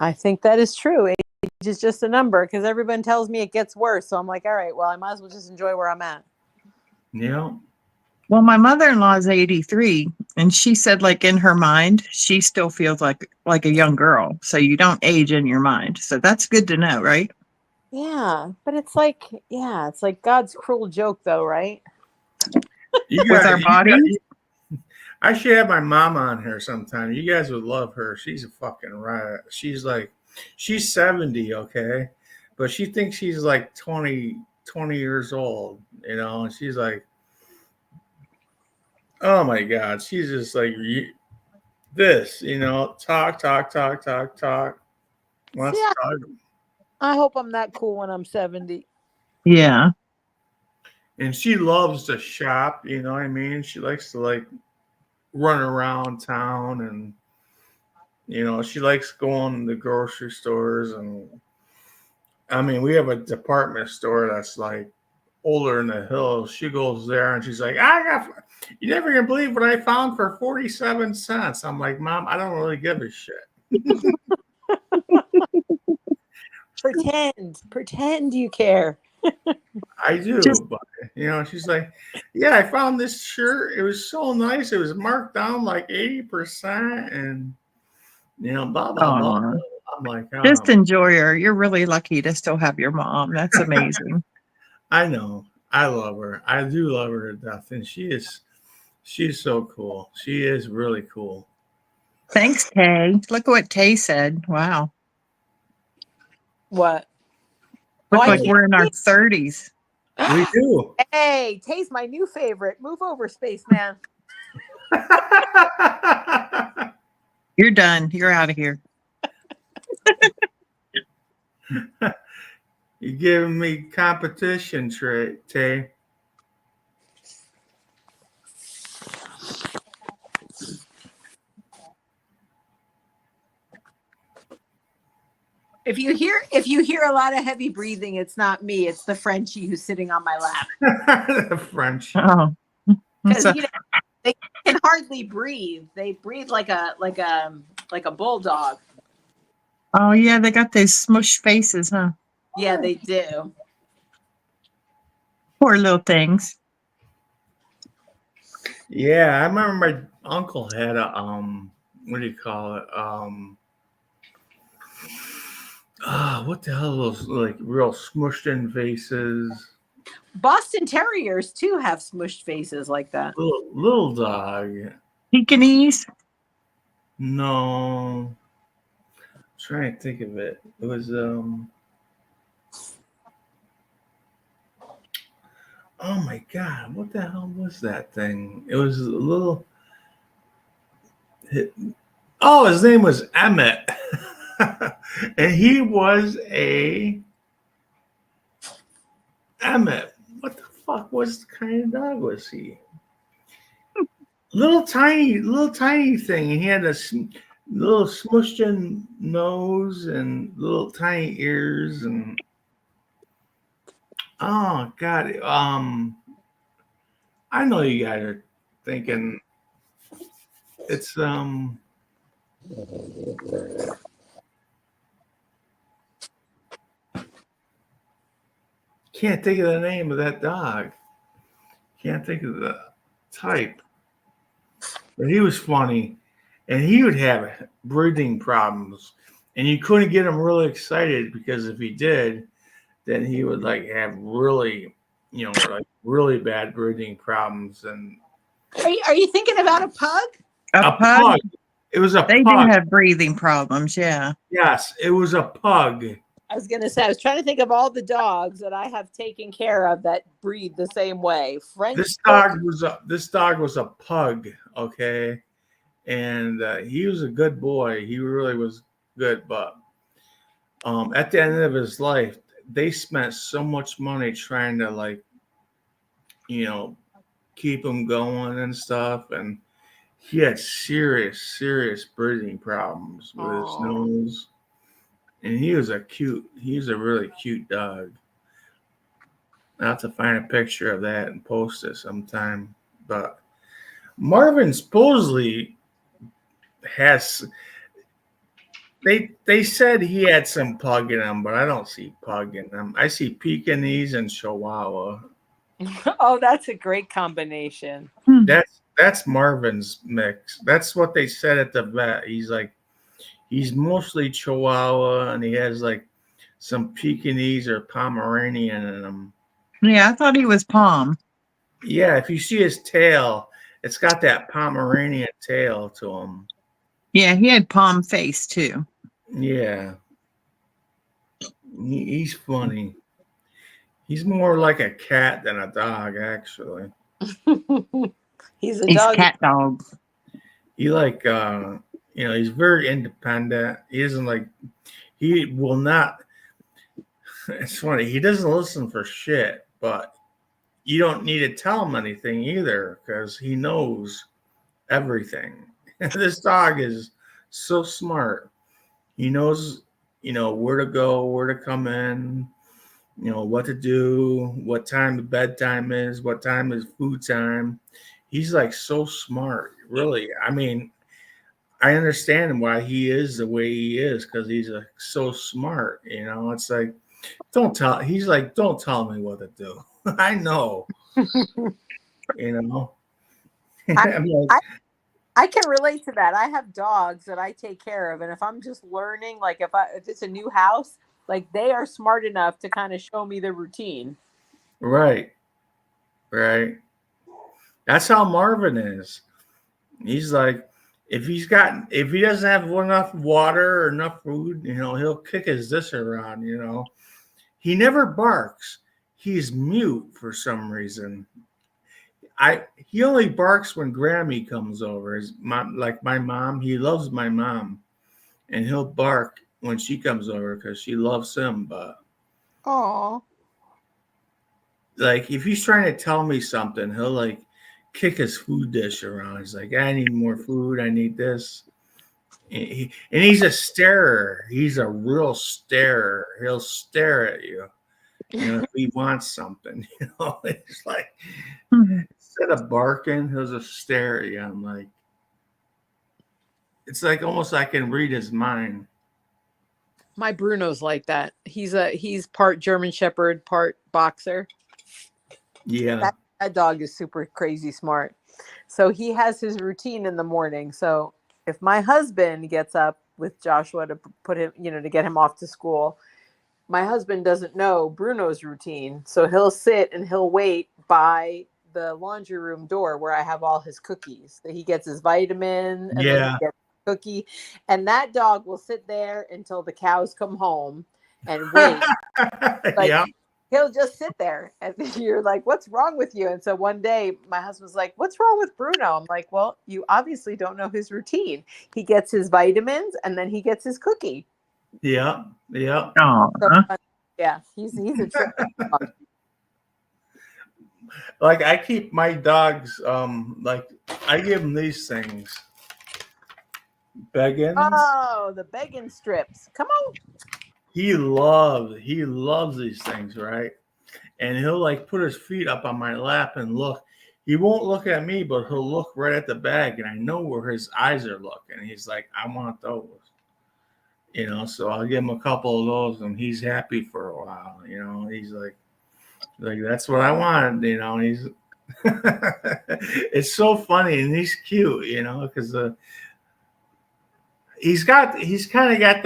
I think that is true. Age is just a number because everyone tells me it gets worse. So I'm like, all right, well, I might as well just enjoy where I'm at. Yeah. Well, my mother-in-law is 83, and she said, like, in her mind, she still feels like a young girl. So you don't age in your mind. So that's good to know, right? Yeah, but it's like God's cruel joke, though, right? With our bodies? I should have my mom on here sometime. You guys would love her. She's a fucking riot. She's 70, okay? But she thinks she's like 20 years old, and she's like, oh my God. She's just like this, talk. Let's Yeah. talk. I hope I'm that cool when I'm 70. Yeah. And she loves to shop, you know what I mean? She likes to run around town, and she likes going to the grocery stores. And I mean, we have a department store that's like older in the hills. She goes there and she's like, you never gonna believe what I found for 47 cents. I'm like, Mom, I don't really give a shit. Pretend you care. I do, but she's like, yeah, I found this shirt. It was so nice. It was marked down like 80%, and blah blah blah. I'm like, just enjoy her. You're really lucky to still have your mom. That's amazing. I know. I love her. I do love her to death, and she's so cool. She is really cool. Thanks, Tay. Look at what Tay said. Wow. What? Look like we're in our 30s. We do. Hey, Tay's my new favorite. Move over, spaceman. You're done. You're out of here. You're giving me competition, Tay. If you hear a lot of heavy breathing, it's not me. It's the Frenchie who's sitting on my lap. The French. Oh, Because so, they can hardly breathe. They breathe like a bulldog. oh yeah, they got those smush faces, huh? Yeah, they do. Poor little things. Yeah, I remember my uncle had a what do you call it? What the hell are those like real smushed in faces? Boston Terriers too have smushed faces like that. Little dog. Pekingese. No. I'm trying to think of it. It was oh my god, what the hell was that thing? It was a little oh, his name was Emmett. And he was a Emmett. What the fuck was the kind of dog was he? Little tiny thing. He had a little smushed in nose and little tiny ears and oh god. I know you guys are thinking it's can't think of the name of that dog. Can't think of the type. But he was funny. And he would have breathing problems. And you couldn't get him really excited because if he did, then he would like have really, like really bad breathing problems. And Are you thinking about a pug? A pug. It was a They pug. do have breathing problems. Yeah. Yes, it was a pug. I was gonna say I was trying to think of all the dogs that I have taken care of that breathe the same way. French. This dog was a pug, okay, and he was a good boy. He really was good, but at the end of his life, they spent so much money trying to like, keep him going and stuff, and he had serious breathing problems with his Aw. nose. And he was a really cute dog. I'll have to find a picture of that and post it sometime. But Marvin supposedly has they said he had some pug in him, but I don't see pug in him. I see Pekingese and Chihuahua. Oh, that's a great combination. That's Marvin's mix. That's what they said at the vet. He's mostly Chihuahua, and he has like some Pekingese or Pomeranian in him. Yeah, I thought he was Palm. Yeah, if you see his tail, it's got that Pomeranian tail to him. Yeah, he had Palm face too. Yeah. He's funny. He's more like a cat than a dog, actually. He's a He's dog. cat dog. He like he's very independent. He isn't like he will not it's funny, he doesn't listen for shit, but you don't need to tell him anything either because he knows everything. This dog is so smart. He knows, where to go, where to come in, what to do, what time the bedtime is, what time is food time. He's like so smart, really. I mean, I understand why he is the way he is because he's so smart. It's like, don't tell me what to do. I know. I'm like, I can relate to that. I have dogs that I take care of, and if I'm just learning, like if it's a new house, like they are smart enough to kind of show me the routine. right. That's how Marvin is. He's like, if he doesn't have enough water or enough food, he'll kick his dish around. He never barks. he's mute for some reason. He only barks when Grammy comes over. His mom, like my mom, he loves my mom, and he'll bark when she comes over because she loves him. But Aw. like if he's trying to tell me something, he'll like kick his food dish around. He's like, I need more food. I need this. And he's a starer. He's a real starer. He'll stare at you. If he wants something, it's like instead of barking, he'll just stare at you. I'm like, it's like almost I can read his mind. My Bruno's like that. He's part German Shepherd, part boxer. Yeah. That dog is super crazy smart. So he has his routine in the morning. So if my husband gets up with Joshua to put him, to get him off to school, my husband doesn't know Bruno's routine. So he'll sit and he'll wait by the laundry room door where I have all his cookies. So he gets his vitamin and then he gets a cookie. And that dog will sit there until the cows come home and wait. Yeah. He'll just sit there and you're like, what's wrong with you? And so one day my husband's like, what's wrong with Bruno? I'm like, well, you obviously don't know his routine. He gets his vitamins and then he gets his cookie. Yeah. Yeah. So, yeah, he's a trick dog. Like I keep my dogs, like I give them these things. Beggins. Oh, the begging strips. Come on. He loves these things, right? And he'll like put his feet up on my lap and look. He won't look at me, but he'll look right at the bag, and I know where his eyes are looking. He's like, I want those. So I'll give him a couple of those, and he's happy for a while. He's like that's what I wanted. He's it's so funny, and he's cute. Because he's kind of got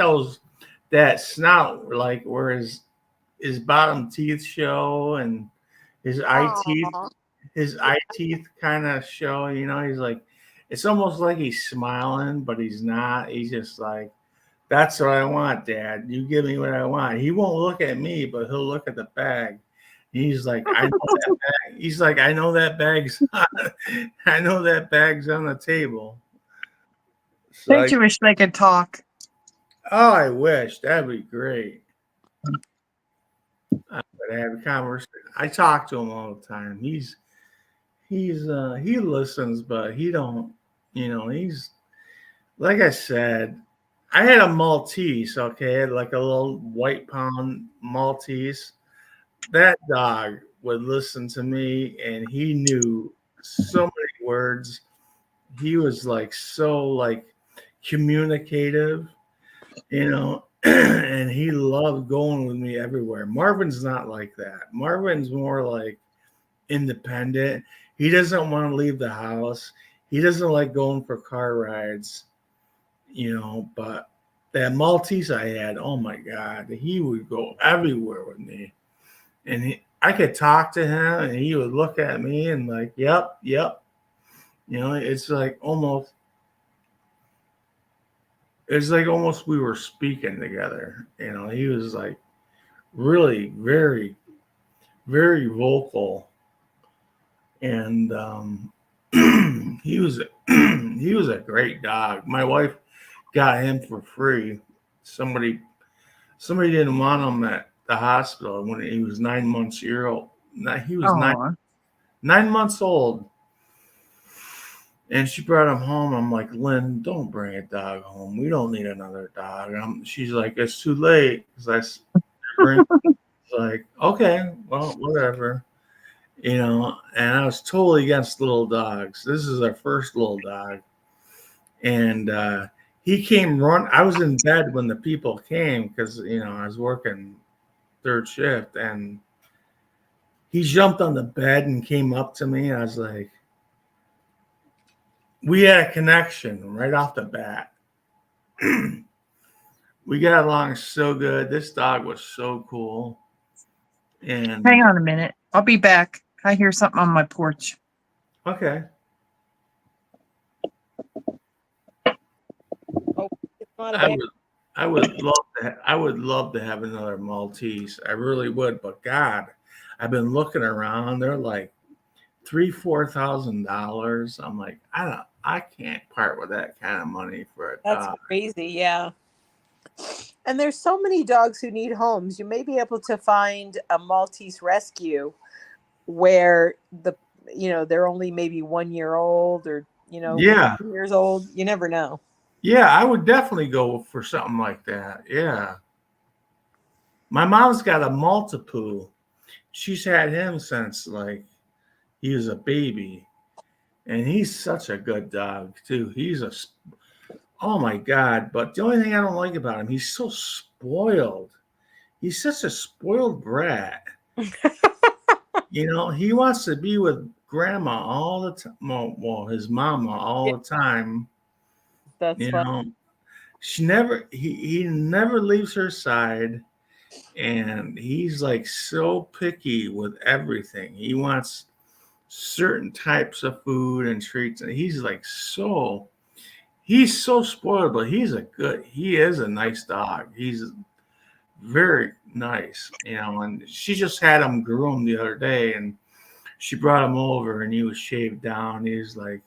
that snout like where his bottom teeth show and his eye teeth kind of show. He's like, it's almost like he's smiling, but he's not. He's just like, that's what I want, Dad. You give me what I want. He won't look at me, but he'll look at the bag. He's like, I know that bag. He's like, I know that bag's on the table. So Don't you wish they could talk? Oh, I wish. That'd be great. I would have a conversation. I talk to him all the time. He listens, but he don't. He's like I said. I had a Maltese, okay, like a little white pound Maltese. That dog would listen to me, and he knew so many words. He was like so like communicative, and he loved going with me everywhere. Marvin's not like that. Marvin's more like independent. He doesn't want to leave the house. He doesn't like going for car rides. But that Maltese I had, oh my God, he would go everywhere with me. And I could talk to him and he would look at me and like, yep. It's like almost we were speaking together. He was like really very, very vocal. And he was a great dog. My wife got him for free. Somebody didn't want him at the hospital when he was 9 months old. He was 9 months old. And she brought him home. I'm like, Lynn, don't bring a dog home. We don't need another dog. She's like, it's too late. Because like, okay, well, whatever. And I was totally against little dogs. This is our first little dog. And he came run. I was in bed when the people came because, I was working third shift. And he jumped on the bed and came up to me. And I was like, we had a connection right off the bat. We got along so good. This dog was so cool. And hang on a minute. I'll be back. I hear something on my porch. Okay. Oh, it's not a I bad- would love to have another Maltese. I really would, but God, I've been looking around. They're like $3,000-$4,000. I'm like, I can't part with that kind of money for a That's dog. crazy. Yeah. And there's so many dogs who need homes. You may be able to find a Maltese rescue where they're only maybe 1 year old or, Yeah. 2 years old. You never know. Yeah, I would definitely go for something like that. Yeah. My mom's got a Maltipoo. She's had him since like he was a baby. And he's such a good dog too. Oh my God. But the only thing I don't like about him, he's so spoiled. He's such a spoiled brat. He wants to be with grandma all the time. Well, his mama all the time. That's fun. He never leaves her side. And he's like so picky with everything. He wants certain types of food and treats. And he's so spoiled, but he is a nice dog. He's very nice, and she just had him groomed the other day, and she brought him over and he was shaved down. He's like,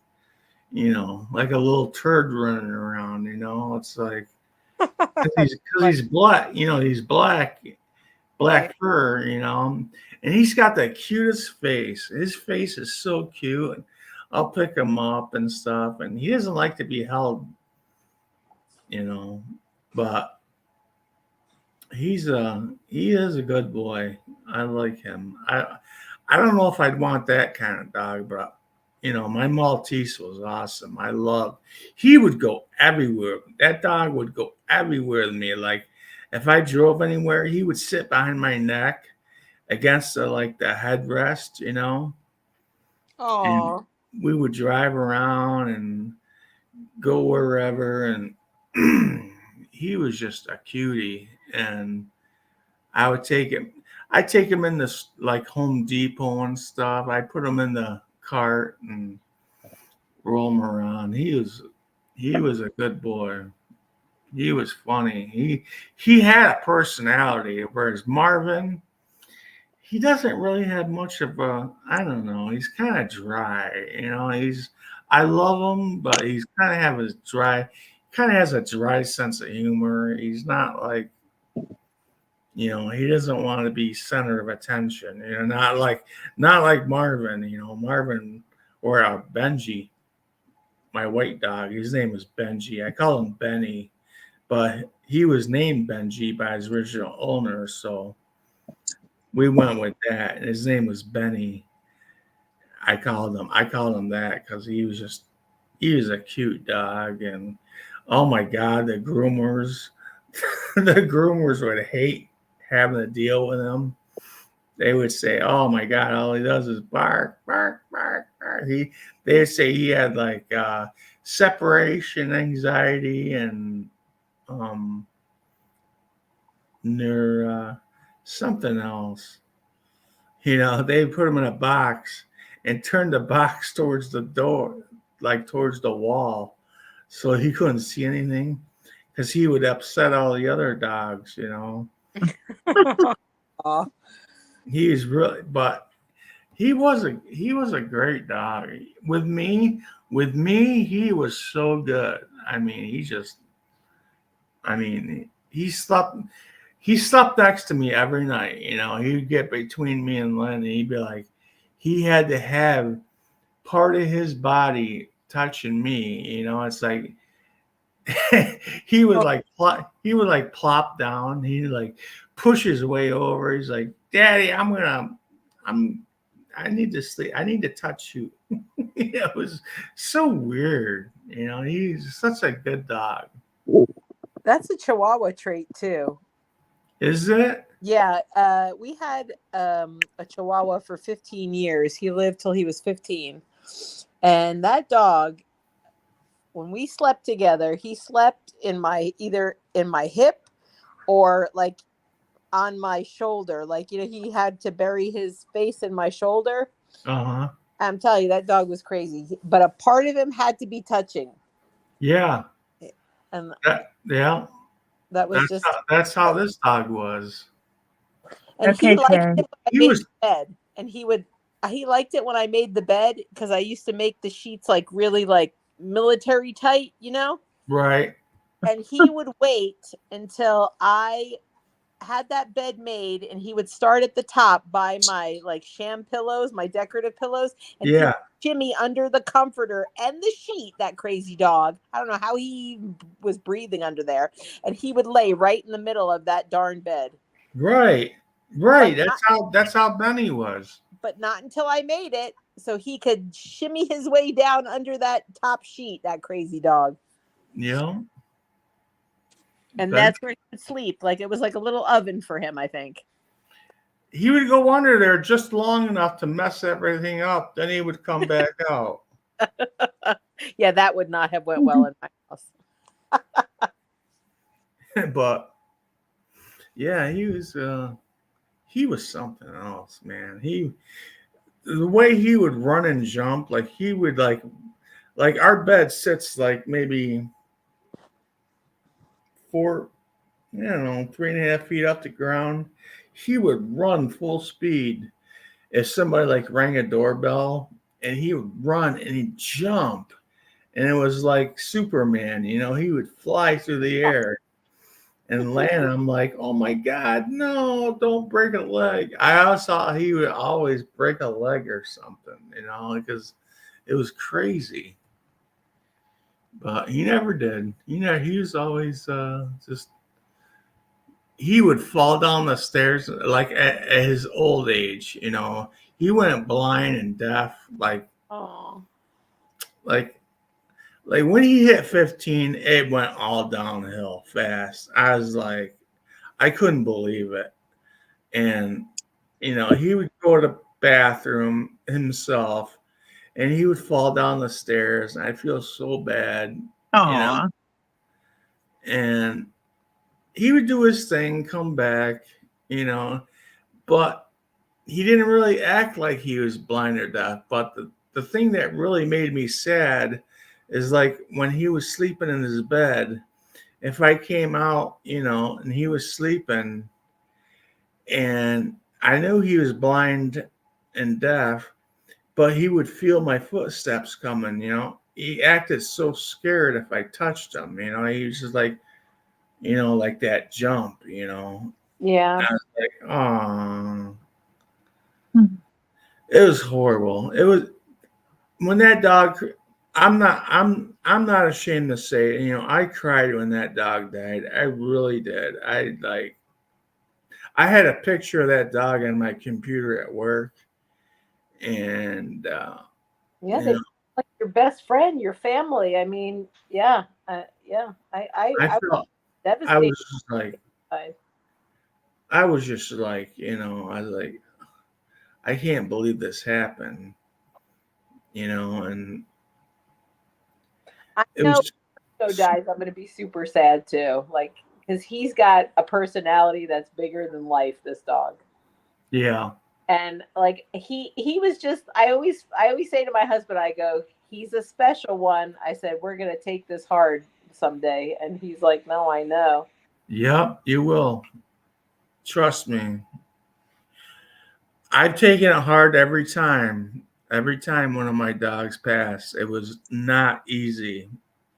like a little turd running around, it's like, cause he's black, he's black Right. fur, and he's got the cutest face. His face is so cute, and I'll pick him up and stuff, and he doesn't like to be held, but he is a good boy. I like him. I don't know if I'd want that kind of dog, but my Maltese was awesome. He would go everywhere. That dog would go everywhere with me. Like if I drove anywhere, he would sit behind my neck against the headrest, Oh, and we would drive around and go wherever, and he was just a cutie. And I take him in this like Home Depot and stuff. I put him in the cart and roll him around. He was a good boy. He was funny. He had a personality, whereas Marvin, he doesn't really have much of I don't know. He's kind of dry, I love him, but he's kind of has a dry sense of humor. He's not like, he doesn't want to be center of attention, not like Marvin, Marvin or Benji, my white dog. His name was Benji. I call him Benny, but he was named Benji by his original owner, so we went with that. And his name was Benny. I called him that because he was a cute dog. And oh my God, the groomers, the groomers would hate having to deal with him. They would say, "Oh my God, all he does is bark, bark, bark, bark." They'd say he had like separation anxiety and near something else. They put him in a box and turned the box towards the door, like towards the wall, so he couldn't see anything because he would upset all the other dogs. Aw. He's really, but he was a great dog. With me, he was so good. I mean, he slept next to me every night. He'd get between me and Lynn, and he'd be like, he had to have part of his body touching me. It's like he would like plop down. He'd like push his way over. He's like, "Daddy, I need to sleep. I need to touch you." It was so weird. He's such a good dog. That's a Chihuahua trait too. Is it? Yeah, we had a Chihuahua for 15 years. He lived till he was 15. And that dog, when we slept together, he slept either in my hip or like on my shoulder. Like, he had to bury his face in my shoulder. Uh-huh. I'm telling you, that dog was crazy. But a part of him had to be touching. Yeah. And Yeah. that was That's how this dog was. And Okay, he liked Karen. it when I He made was the bed. And he liked it when I made the bed because I used to make the sheets like really like military tight, you know? right. And he would wait until I had that bed made, and he would start at the top by my like sham pillows, my decorative pillows, and he would Yeah, shimmy under the comforter and the sheet. That crazy dog. I don't know how he was breathing under there, and he would lay right in the middle of that darn bed. right, But right. not, That's how Benny was. but not until I made it, so he could shimmy his way down under that top sheet. That crazy dog. You know, And Ben. that's where he would sleep. Like it was like a little oven for him, I think. He would go under there just long enough to mess everything up. Then he would come back out. Yeah, that would not have went well in my house. But yeah, he was something else, man. The way he would run and jump, like he would like our bed sits like maybe four, I don't know, 3.5 feet up the ground. He would run full speed if somebody like rang a doorbell, and he would run and he'd jump, and it was like Superman, he would fly through the air and land. I'm like, oh my God, no, don't break a leg. I always thought he would always break a leg or something, because it was crazy. But he never did. He was always just, he would fall down the stairs like at his old age, He went blind and deaf, Oh, like like when he hit 15, it went all downhill fast. I was like, I couldn't believe it. And he would go to the bathroom himself, and he would fall down the stairs, and I feel so bad, Aw. and he would do his thing, come back, you know, but he didn't really act like he was blind or deaf. But the thing that really made me sad is like when he was sleeping in his bed, if I came out, and he was sleeping, and I knew he was blind and deaf, but he would feel my footsteps coming, He acted so scared if I touched him, he was just like that jump. yeah. I was like, oh, Hmm. it was horrible. It was when that dog. I'm not ashamed to say, I cried when that dog died. I really did. I had a picture of that dog on my computer at work, and Yeah, you they know, like your best friend, your family. I mean, yeah, yeah. I I was felt I devastated. was just like, by it. I was just like, I was like, I can't believe this happened, and I it know was, if Joe dies, I'm going to be super sad too. Like, because he's got a personality that's bigger than life. This dog. yeah, And like he was just I always say to my husband, I go, he's a special one. I said, we're gonna take this hard someday. And he's like, no, I know. yep, you will. Trust me. I've taken it hard every time. Every time one of my dogs passed, it was not easy.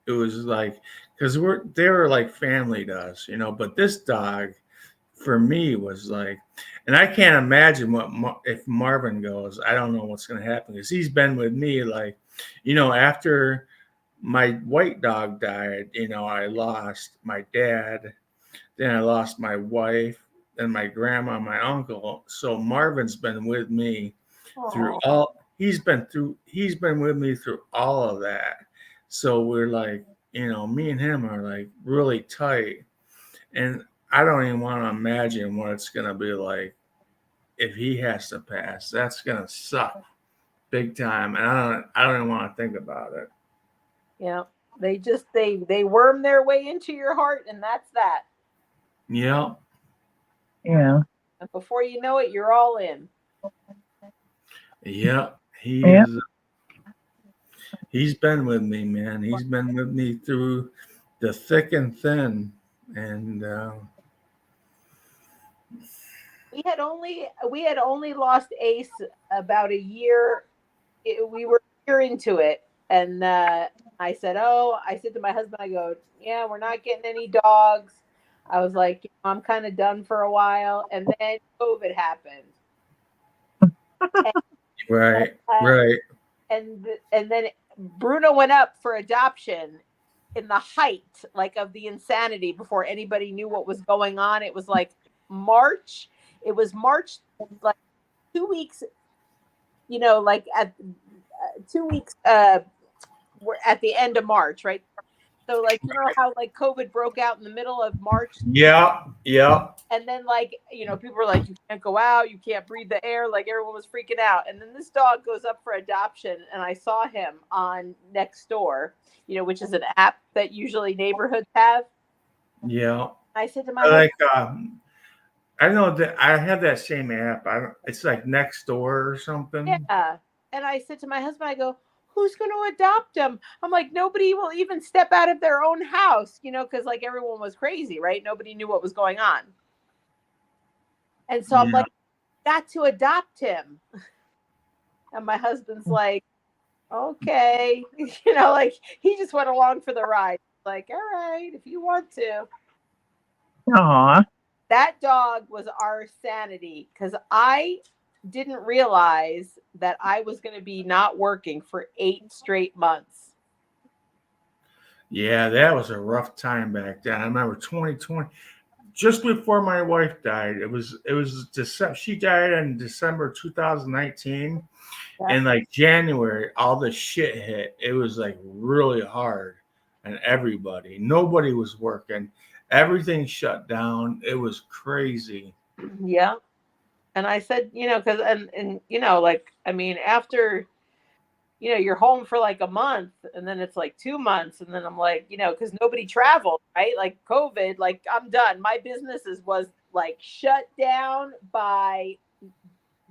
It was like because they were like family to us, But this dog, for me, was like, and I can't imagine if Marvin goes. I don't know what's going to happen because he's been with me. Like, after my white dog died, I lost my dad, then I lost my wife, then my grandma, my uncle. So Marvin's been with me through Oh, all. He's been with me through all of that. So we're like, me and him are like really tight, and I don't even want to imagine what it's gonna be like if he has to pass. That's gonna suck big time, and I don't even want to think about it. yeah. They worm their way into your heart, and that's that. Yeah, Yeah. And before you know it, you're all in. yeah, Yeah. he's been with me, man. He's been with me through the thick and thin, and we had only lost Ace about a year. We were a year into it, and I said to my husband, I go, yeah, we're not getting any dogs. I was like, I'm kind of done for a while, and then COVID happened, and Right. uh, Right. and then Bruno went up for adoption in the height like of the insanity before anybody knew what was going on. It was like March. It was March, like 2 weeks. Like at 2 weeks. We're at the end of March, right? So like how like COVID broke out in the middle of March, Yeah. Yeah. and then like people were like, you can't go out, you can't breathe the air, like everyone was freaking out. And then this dog goes up for adoption, and I saw him on Nextdoor, which is an app that usually neighborhoods have. Yeah. I said to my Like husband, I know that I have that same app. I don't, it's like Nextdoor or something. yeah. And I said to my husband, I go, who's going to adopt him? I'm like, nobody will even step out of their own house, because like everyone was crazy, right? Nobody knew what was going on. And so I'm Yeah. like, got to adopt him. And my husband's like, okay. Like he just went along for the ride. Like, all right, if you want to. Aw. That dog was our sanity, because I didn't realize that I was going to be not working for 8 straight months. Yeah, that was a rough time back then. I remember 2020, just before my wife died. It was December. She died in December 2019, Yeah. and like January, all the shit hit. It was like really hard, and everybody, nobody was working. Everything shut down. It was crazy. Yeah. And I said, because and like I mean, after you're home for like a month, and then it's like 2 months, and then I'm like, because nobody traveled, right? Like COVID, like I'm done. My businesses was like shut down by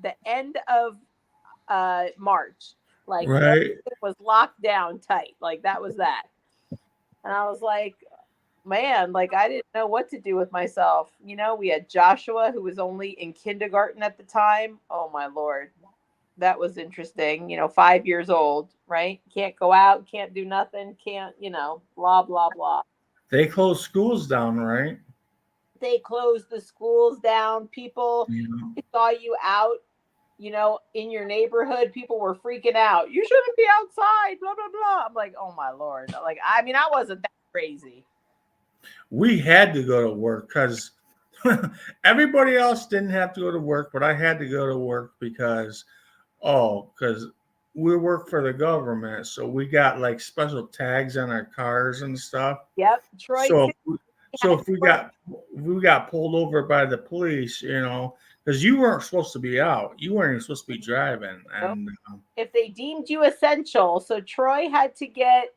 the end of March. Like Right. everything was locked down tight. Like that was that. And I was like, man, like I didn't know what to do with myself. We had Joshua, who was only in kindergarten at the time. Oh my Lord. That was interesting. 5 years old, right? Can't go out, can't do nothing, can't, blah, blah, blah. They closed schools down, right? They closed the schools down. People Yeah. saw you out, in your neighborhood. People were freaking out. You shouldn't be outside, blah, blah, blah. I'm like, oh my Lord. Like, I mean, I wasn't that crazy. We had to go to work because everybody else didn't have to go to work, but I had to go to work because we work for the government, so we got like special tags on our cars and stuff. Yep. Troy, So, too. so if we got pulled over by the police, because you weren't supposed to be out, you weren't even supposed to be driving, and If they deemed you essential, so Troy had to get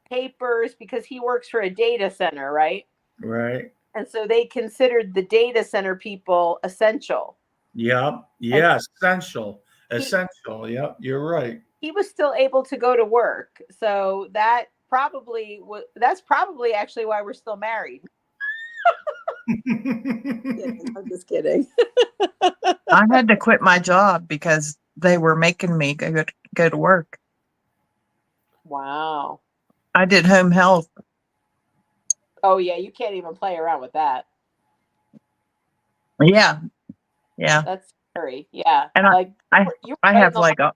papers because he works for a data center, right? right, And so they considered the data center people essential. yep, yeah, essential, yep, you're right. He was still able to go to work. So that's probably actually why we're still married. I'm just kidding. I had to quit my job because they were making me go to work. Wow. I did home health. Oh yeah, you can't even play around with that. Yeah. That's scary. Yeah. And like I have like I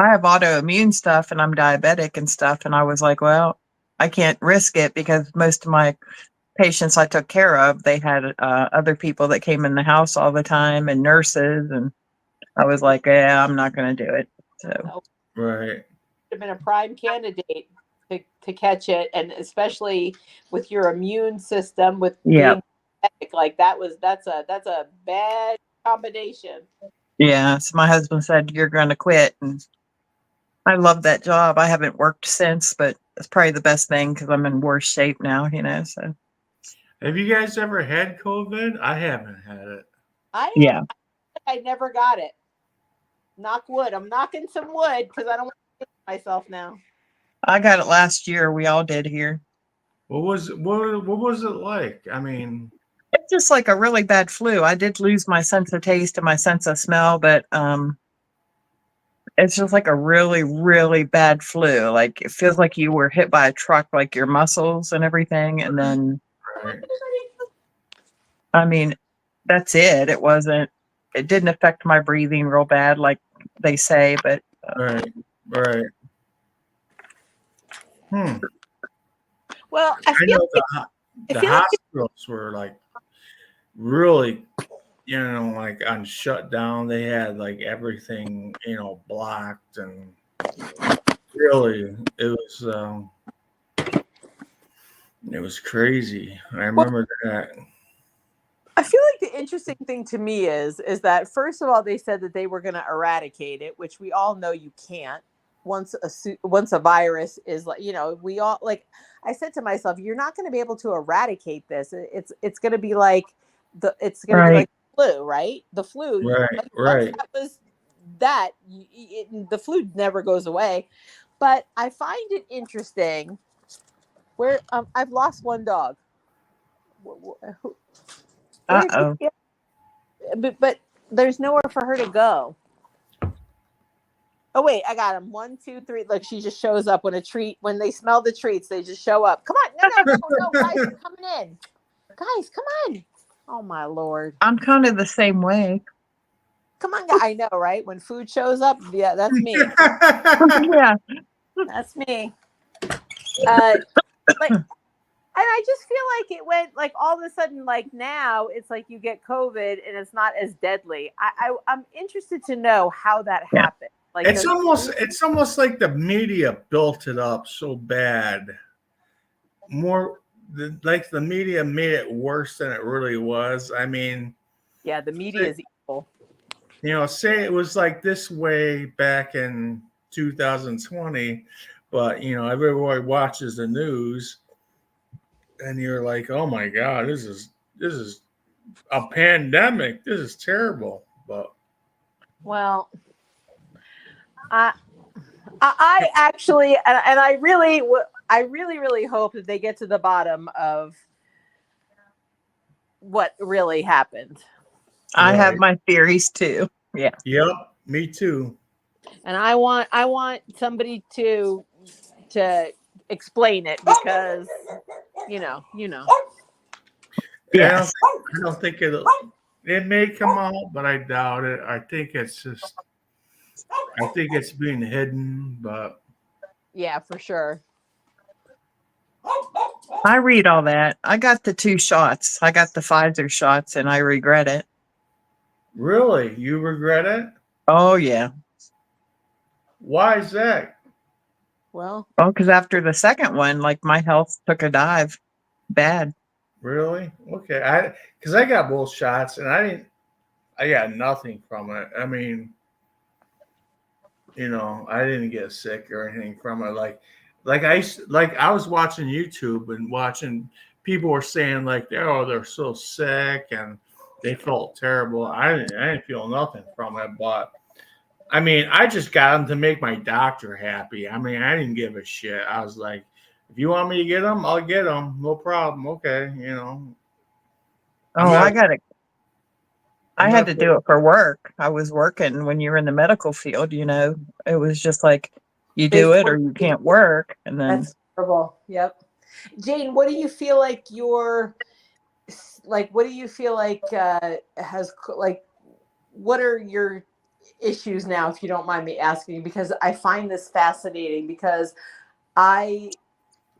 have autoimmune stuff, and I'm diabetic and stuff. And I was like, well, I can't risk it because most of my patients I took care of, they had other people that came in the house all the time and nurses. And I was like, yeah, I'm not going to do it. So, Right. have been a prime candidate to catch it, and especially with your immune system, with yeah. being diabetic, like that's a bad combination. Yeah. So my husband said, you're going to quit. And I love that job. I haven't worked since, but it's probably the best thing because I'm in worse shape now, so. Have you guys ever had COVID? I haven't had it. I never got it. Knock wood. I'm knocking some wood because I don't want to kill myself now. I got it last year. We all did here. What was it like? I mean, It's just like a really bad flu. I did lose my sense of taste and my sense of smell, but it's just like a really, really bad flu. Like it feels like you were hit by a truck, like your muscles and everything. And then, Right. I mean, that's it. It didn't affect my breathing real bad, like they say, but Right. Right. Hmm. Well, I I feel know like I the feel like hospitals were like really, like on shutdown. They had like everything, blocked, and really, it was crazy. I well, remember that. I feel like the interesting thing to me is that first of all they said that they were going to eradicate it, which we all know you can't. Once a virus is like, we all like. I said to myself, you're not going to be able to eradicate this. It's going to be like it's going to be right. like the flu, right? The flu. Right. Once Right. that was that, the flu never goes away. But I find it interesting where I've lost one dog. Where did Uh-oh. she go? But there's nowhere for her to go. Oh wait, I got him. 1, 2, 3. Look, she just shows up when they smell the treats, they just show up. Come on, no, guys are coming in. Guys, come on. Oh my Lord. I'm kind of the same way. Come on, guys. I know, right? When food shows up, yeah, that's me. Yeah. That's me. Like, and I just feel like it went like all of a sudden, like now it's like you get COVID and it's not as deadly. I'm interested to know how that Yeah. happened. Like it's almost like the media built it up so bad. Like the media made it worse than it really was. I mean, yeah, the media is evil. Say it was like this way back in 2020, but everybody watches the news, and you're like, oh my God, this is a pandemic. This is terrible. But Well, I actually, and I really hope that they get to the bottom of what really happened. I have Right. my theories too. Yeah. Yep, me too. And I want somebody to explain it because you know. Yes. I don't think it may come out, but I doubt it. I think it's being hidden, but Yeah, for sure. I read all that. I got the 2 shots. I got the Pfizer shots and I regret it. really, you regret it? Oh, yeah. Why is that? Well, Oh, because after the second one, like my health took a dive bad. Really? Okay. Because I got both shots and I got nothing from it. I mean, I didn't get sick or anything from it. I was watching YouTube and watching people were saying like, oh, they're so sick and they felt terrible. I didn't feel nothing from it, but I mean, I just got them to make my doctor happy. I mean, I didn't give a shit. I was like, if you want me to get them, I'll get them. No problem. Okay. I'm Oh, not- I got it. I I'm had not to do it for work. I was working when you're in the medical field, it was just like you do it or you can't work. And then that's horrible. Yep. Jane, what do you feel like what do you feel like has like what are your issues now, if you don't mind me asking? Because I find this fascinating because I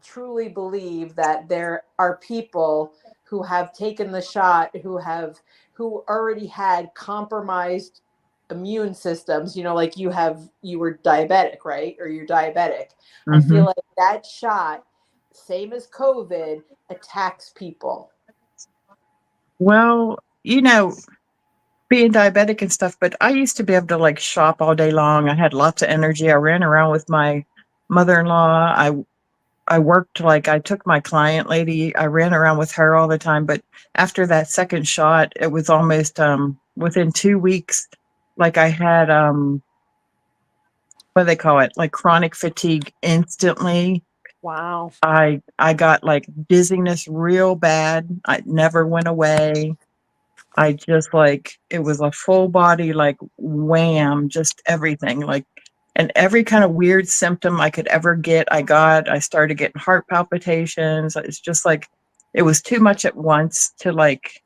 truly believe that there are people who have taken the shot who already had compromised immune systems, like you were diabetic, right? Or you're diabetic. I feel like that shot, same as COVID, attacks people. Well, being diabetic and stuff, but I used to be able to like shop all day long. I had lots of energy. I ran around with my mother-in-law. I worked, like I took my client lady, I ran around with her all the time. But after that second shot, it was almost within 2 weeks, like I had what do they call it? Like chronic fatigue instantly. Wow. I got like dizziness real bad. I never went away. I just like it was a full body like wham, just everything like and every kind of weird symptom I could ever get, I got. I started getting heart palpitations. It's just like it was too much at once to like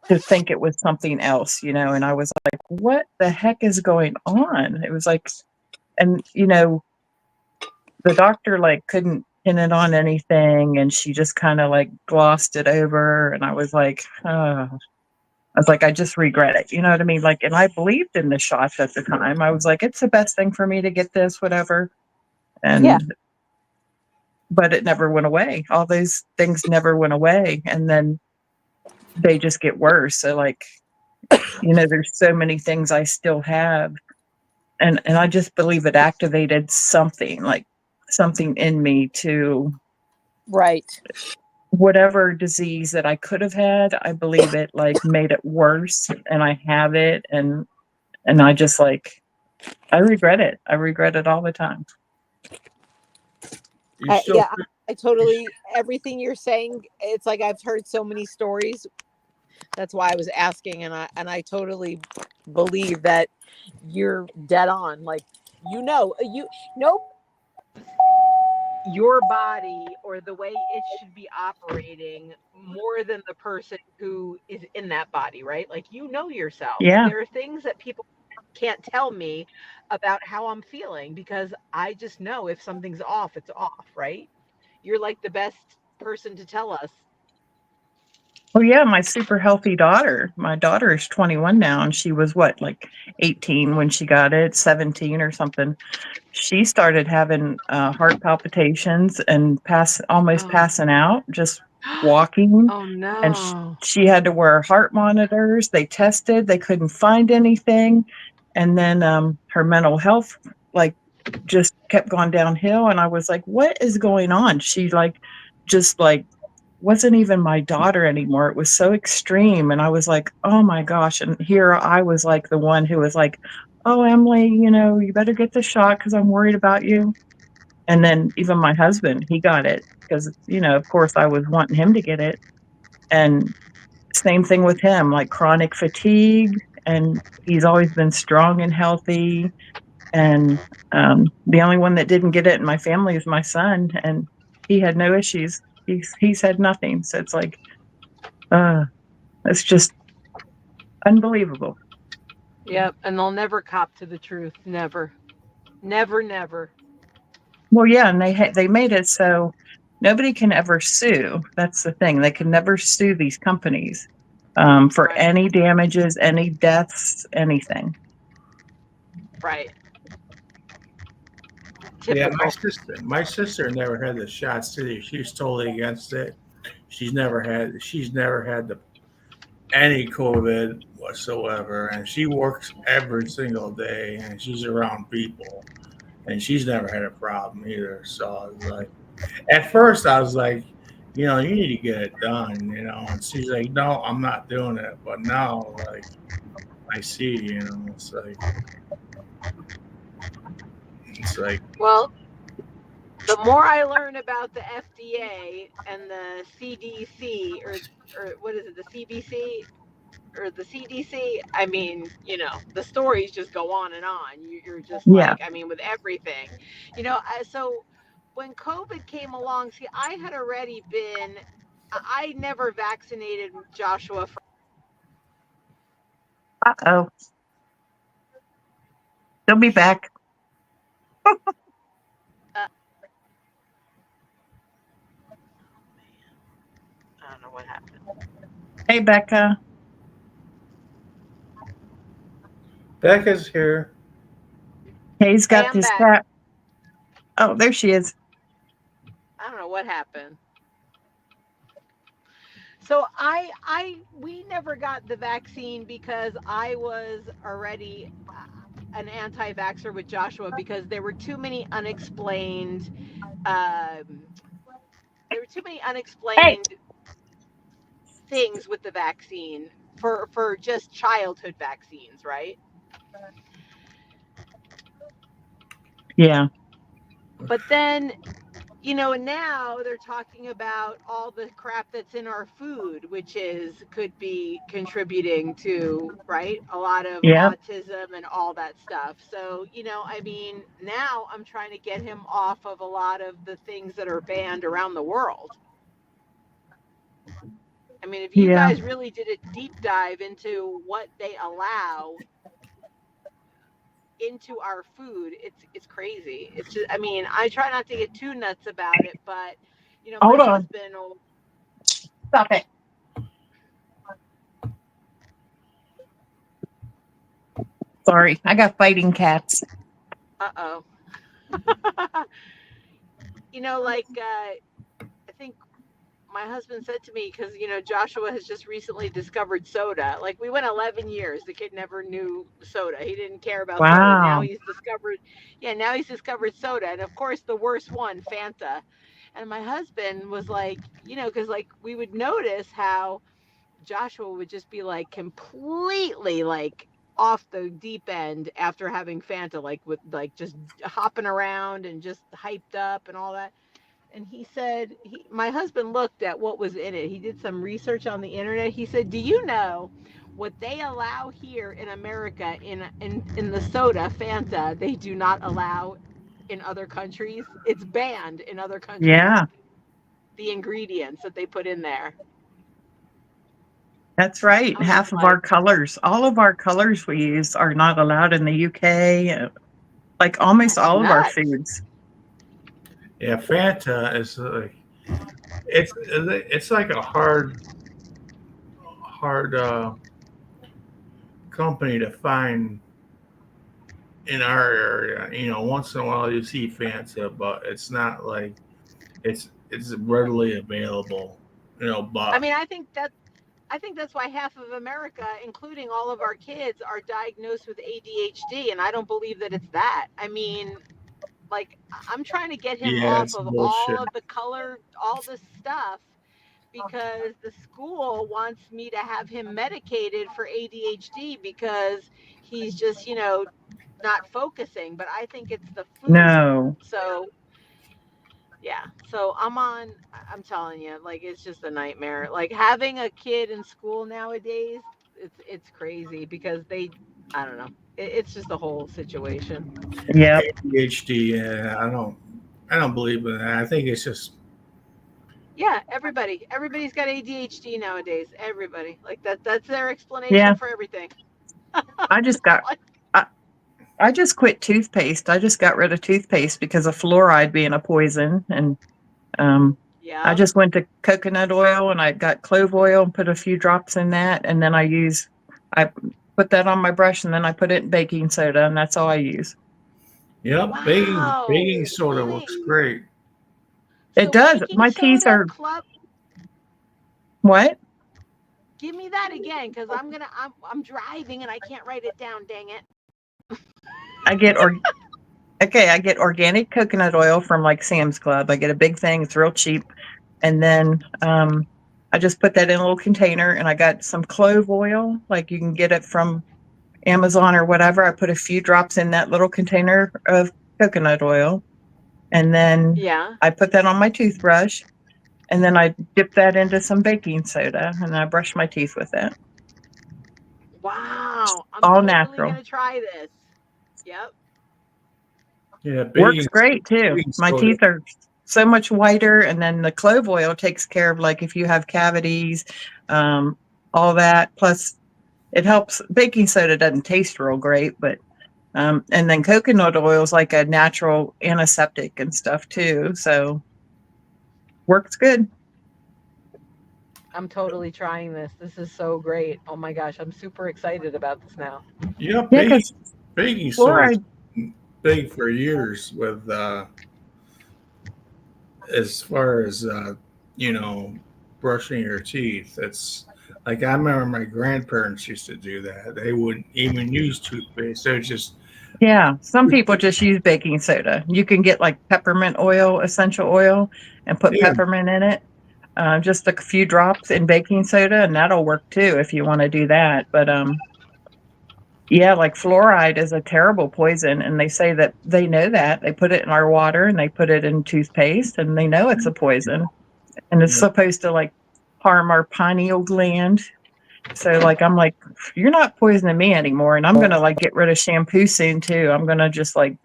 to think it was something else, you know, and I was like, what the heck is going on? It was like and you know, the doctor like couldn't pin it on anything and she just kind of like glossed it over and I was like, I was like, I just regret it. You know what I mean? Like, and I believed in the shots at the time. I was like, it's the best thing for me to get this, whatever. Yeah. And, but it never went away. All those things never went away. And then they just get worse. So, like, you know, there's so many things I still have. And I just believe it activated something, like something in me to Right. whatever disease that I could have had. I believe it like made it worse and I have it. And I just like, I regret it. I regret it all the time. You still Yeah, I totally, everything you're saying, it's like I've heard so many stories. That's why I was asking, and I totally believe that you're dead on. Like, you know your body or the way it should be operating more than the person who is in that body, right? Like, you know yourself. Yeah. There are things that people can't tell me about how I'm feeling because I just know if something's off, it's off, right? You're like the best person to tell us. Oh yeah, my super healthy daughter. My daughter is 21 now and she was what, like 18 when she got it, 17 or something. She started having heart palpitations and almost Oh. passing out, just walking. Oh And no. she had to wear heart monitors. They tested, they couldn't find anything. And then her mental health like just kept going downhill. And I was like, what is going on? She like just like wasn't even my daughter anymore. It was so extreme. And I was like, oh my gosh. And here I was like the one who was like, oh, Emily, you know, you better get the shot because I'm worried about you. And then even my husband, he got it because, you know, of course I was wanting him to get it. And same thing with him, like chronic fatigue. And he's always been strong and healthy. And the only one that didn't get it in my family is my son. And he had no issues. He's had nothing. So it's like, it's just unbelievable. Yep, and they'll never cop to the truth. Never. Never, never. Well, yeah, and they made it so nobody can ever sue. That's the thing; they can never sue these companies for Right. any damages, any deaths, anything. Right. Yeah, Typical. my sister never had the shots either. She was totally against it. She's never had any COVID whatsoever, and she works every single day, and she's around people, and she's never had a problem either. So I was like, at first I was like, you know, you need to get it done, you know, and she's like, no, I'm not doing it. But now, like, I see, you know, it's like, Well, the more I learn about the FDA and the CDC or what is it, the CBC or the CDC, I mean, you know, the stories just go on and on. You're just Yeah. like, I mean, with everything, you know. So when COVID came along, see, I had already been, I never vaccinated Joshua. Oh, they'll be back. I don't know what happened. Hey, Becca. Becca's here. He's got I'm this back. cat. Oh, there she is. I don't know what happened. So we never got the vaccine because I was already an anti-vaxxer with Joshua because there were too many unexplained, um, Hey. things with the vaccine for just childhood vaccines, right? Yeah. But then, now they're talking about all the crap that's in our food, which could be contributing to, right, a lot of Yeah. autism and all that stuff. So, I mean, now I'm trying to get him off of a lot of the things that are banned around the world. I mean, if you Yeah. guys really did a deep dive into what they allow into our food, it's crazy. It's just, I mean, I try not to get too nuts about it, but my Hold on. husband will. Stop it. Sorry, I got fighting cats. Uh-oh. I think my husband said to me, because Joshua has just recently discovered soda. Like, we went 11 years, the kid never knew soda, he didn't care about soda. Now Wow. he's discovered soda, and of course the worst one, Fanta. And my husband was like, because like we would notice how Joshua would just be like completely like off the deep end after having Fanta, like with like just hopping around and just hyped up and all that. And he said, my husband looked at what was in it. He did some research on the internet. He said, do you know what they allow here in America in the soda, Fanta, they do not allow in other countries? It's banned in other countries. Yeah, The ingredients that they put in there. that's right. I was Half just of like, our colors, all of our colors we use are not allowed in the UK. Like almost that's all of our nuts. foods. Yeah, Fanta is like it's like a hard company to find in our area. Once in a while you see Fanta, but it's not like it's readily available. But I mean, I think that's why half of America, including all of our kids, are diagnosed with ADHD, and I don't believe that it's that. I mean, like, I'm trying to get him yeah, off it's of all bullshit. of the color, all the stuff, because the school wants me to have him medicated for ADHD because he's just, not focusing. But I think it's the food. No. So yeah, so I'm telling you, like, it's just a nightmare. Like, having a kid in school nowadays, it's crazy because I don't know, it's just a whole situation. Yep. ADHD. Yeah, I don't believe in that. I think it's just Yeah, everybody's got ADHD nowadays. Everybody, like, that's their explanation Yeah. for everything. I just got I just quit toothpaste. I just got rid of toothpaste because of fluoride being a poison. And Yeah. I just went to coconut oil and I got clove oil and put a few drops in that. And then I put that on my brush and then I put it in baking soda and that's all I use. yep. Wow. Baking soda Wait. works great. It does. Baking My teeth soda, are what? Give me that again, because I'm driving and I can't write it down. Dang it. I get organic coconut oil from like Sam's Club. I get a big thing. It's real cheap. And then I just put that in a little container and I got some clove oil. Like you can get it from Amazon or whatever. I put a few drops in that little container of coconut oil. And then Yeah. I put that on my toothbrush. And then I dip that into some baking soda and I brush my teeth with it. Wow. I'm All totally natural. going to try this. Yep. Yeah, Works great too. baking My soda. teeth are so much whiter. And then the clove oil takes care of like if you have cavities, all that. Plus it helps. Baking soda doesn't taste real great, but and then coconut oil is like a natural antiseptic and stuff too. So works good. I'm totally trying this. This is so great. Oh my gosh. I'm super excited about this now. Yeah, Yeah, because baking soda fluoride. big for years with as far as brushing your teeth. It's like I remember my grandparents used to do that. They wouldn't even use toothpaste. They would just Yeah, some people just use baking soda. You can get like peppermint oil, essential oil, and put yeah, peppermint in it. Just a few drops in baking soda, and that'll work too if you want to do that. But Yeah, like fluoride is a terrible poison, and they say that they know that. They put it in our water and they put it in toothpaste, and they know it's a poison. And it's Yeah. supposed to like harm our pineal gland. So like I'm like, you're not poisoning me anymore. And I'm gonna like get rid of shampoo soon too. I'm gonna just like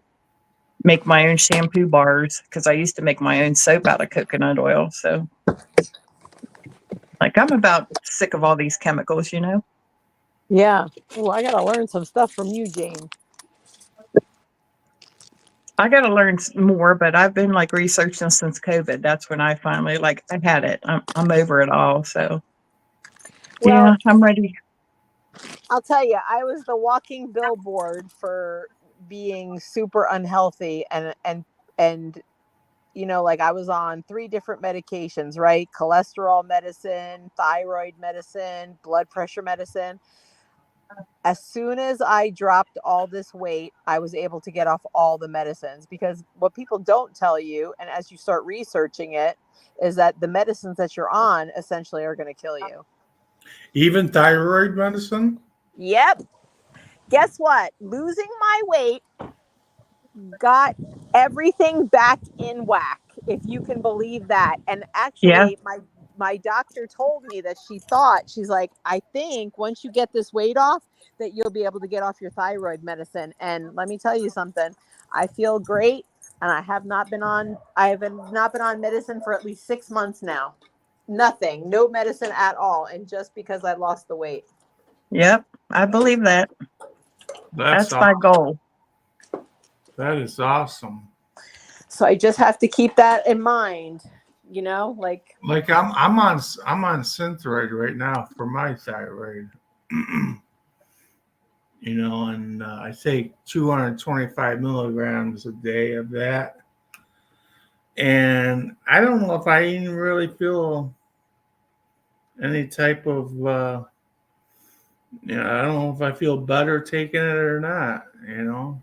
make my own shampoo bars because I used to make my own soap out of coconut oil. So like I'm about sick of all these chemicals, you know? Yeah. Well, I gotta learn some stuff from you, Jane. I got to learn more, but I've been like researching since COVID. That's when I finally like I had it. I'm over it all. So Well, yeah, I'm ready. I'll tell you, I was the walking billboard for being super unhealthy and you know, like I was on 3 different medications, right? Cholesterol medicine, thyroid medicine, blood pressure medicine. As soon as I dropped all this weight, I was able to get off all the medicines because what people don't tell you, and as you start researching it, is that the medicines that you're on essentially are going to kill you. Even thyroid medicine? Yep. Guess what? Losing my weight got everything back in whack, if you can believe that. And Yeah. actually, my doctor told me that she's like, I think once you get this weight off, that you'll be able to get off your thyroid medicine. And let me tell you something, I feel great, and I have not been on medicine for at least 6 months now. Nothing, no medicine at all, and just because I lost the weight. Yep. I believe that. That's That's my goal. That is awesome. So I just have to keep that in mind, you know, like I'm on Synthroid right now for my thyroid. You know, and I take 225 milligrams a day of that. And I don't know if I even really feel any type of, I don't know if I feel better taking it or not, you know.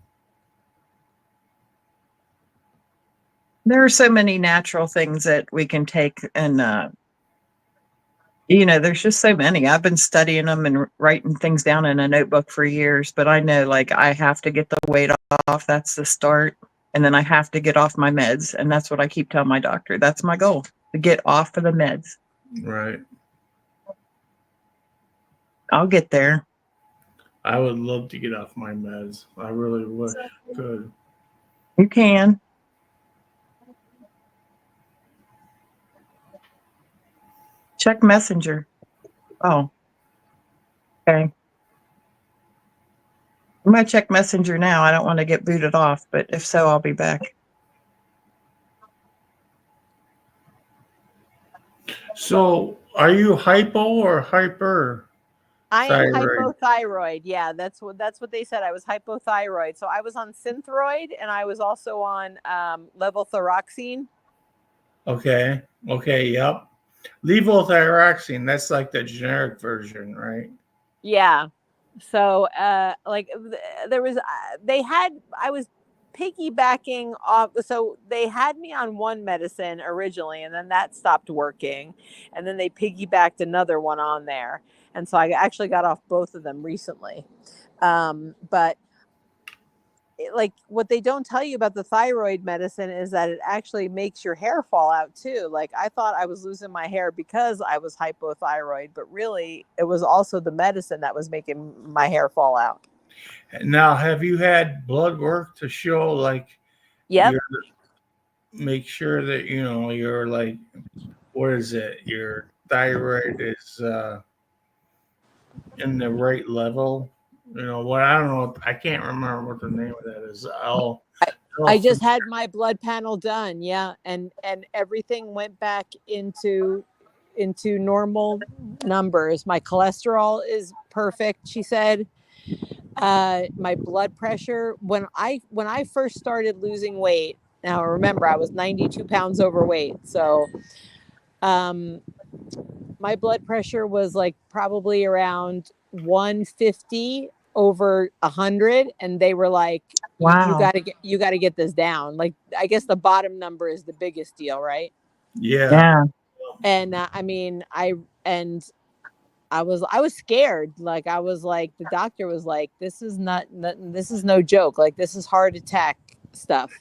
There are so many natural things that we can take, and there's just so many. I've been studying them and writing things down in a notebook for years, but I know like I have to get the weight off. That's the start. And then I have to get off my meds. And that's what I keep telling my doctor. That's my goal, to get off of the meds. Right. I'll get there. I would love to get off my meds. I really wish I could. You can. Check Messenger. Oh, okay. I'm going to check Messenger now. I don't want to get booted off, but if so, I'll be back. So, are you hypo or hyper? I am Thyroid. hypothyroid. Yeah, that's what they said. I was hypothyroid. So I was on Synthroid, and I was also on levothyroxine. Okay. Okay. Yep. Levothyroxine. That's like the generic version, right? Yeah. So there was I was piggybacking off. So they had me on one medicine originally, and then that stopped working, and then they piggybacked another one on there, and so I actually got off both of them recently. But like what they don't tell you about the thyroid medicine is that it actually makes your hair fall out too. Like I thought I was losing my hair because I was hypothyroid, but really it was also the medicine that was making my hair fall out. Now, have you had blood work to show like Yep. make sure that you're like, what is it? Your thyroid is in the right level. You know what? I don't know. I can't remember what the name of that is. I just had my blood panel done, yeah, and everything went back into normal numbers. My cholesterol is perfect, she said. My blood pressure, when I first started losing weight, now remember I was 92 pounds overweight, so my blood pressure was like probably around 150 over 100, and they were like, Wow. you got to get this down. Like I guess the bottom number is the biggest deal, right? Yeah. Yeah. And I mean, I was scared. Like I was like the doctor was like, this is this is no joke. Like this is heart attack stuff.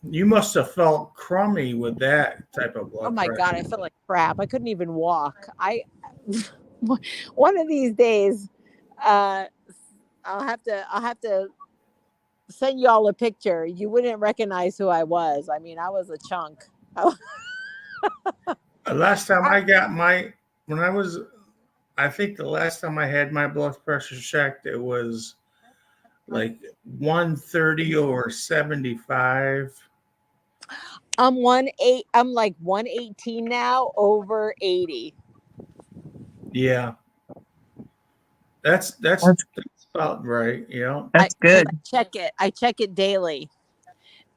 You must have felt crummy with that type of Oh blood my god, pressure. I felt like crap. I couldn't even walk. I one of these days, uh, I'll have to send you all a picture. You wouldn't recognize who I was. I mean, I was a chunk. Last time I got when I was, I think the last time I had my blood pressure checked, it was like 130 over 75. I'm like 118 now, over 80. Yeah, that's about right. Yeah, That's Because good. I check it daily,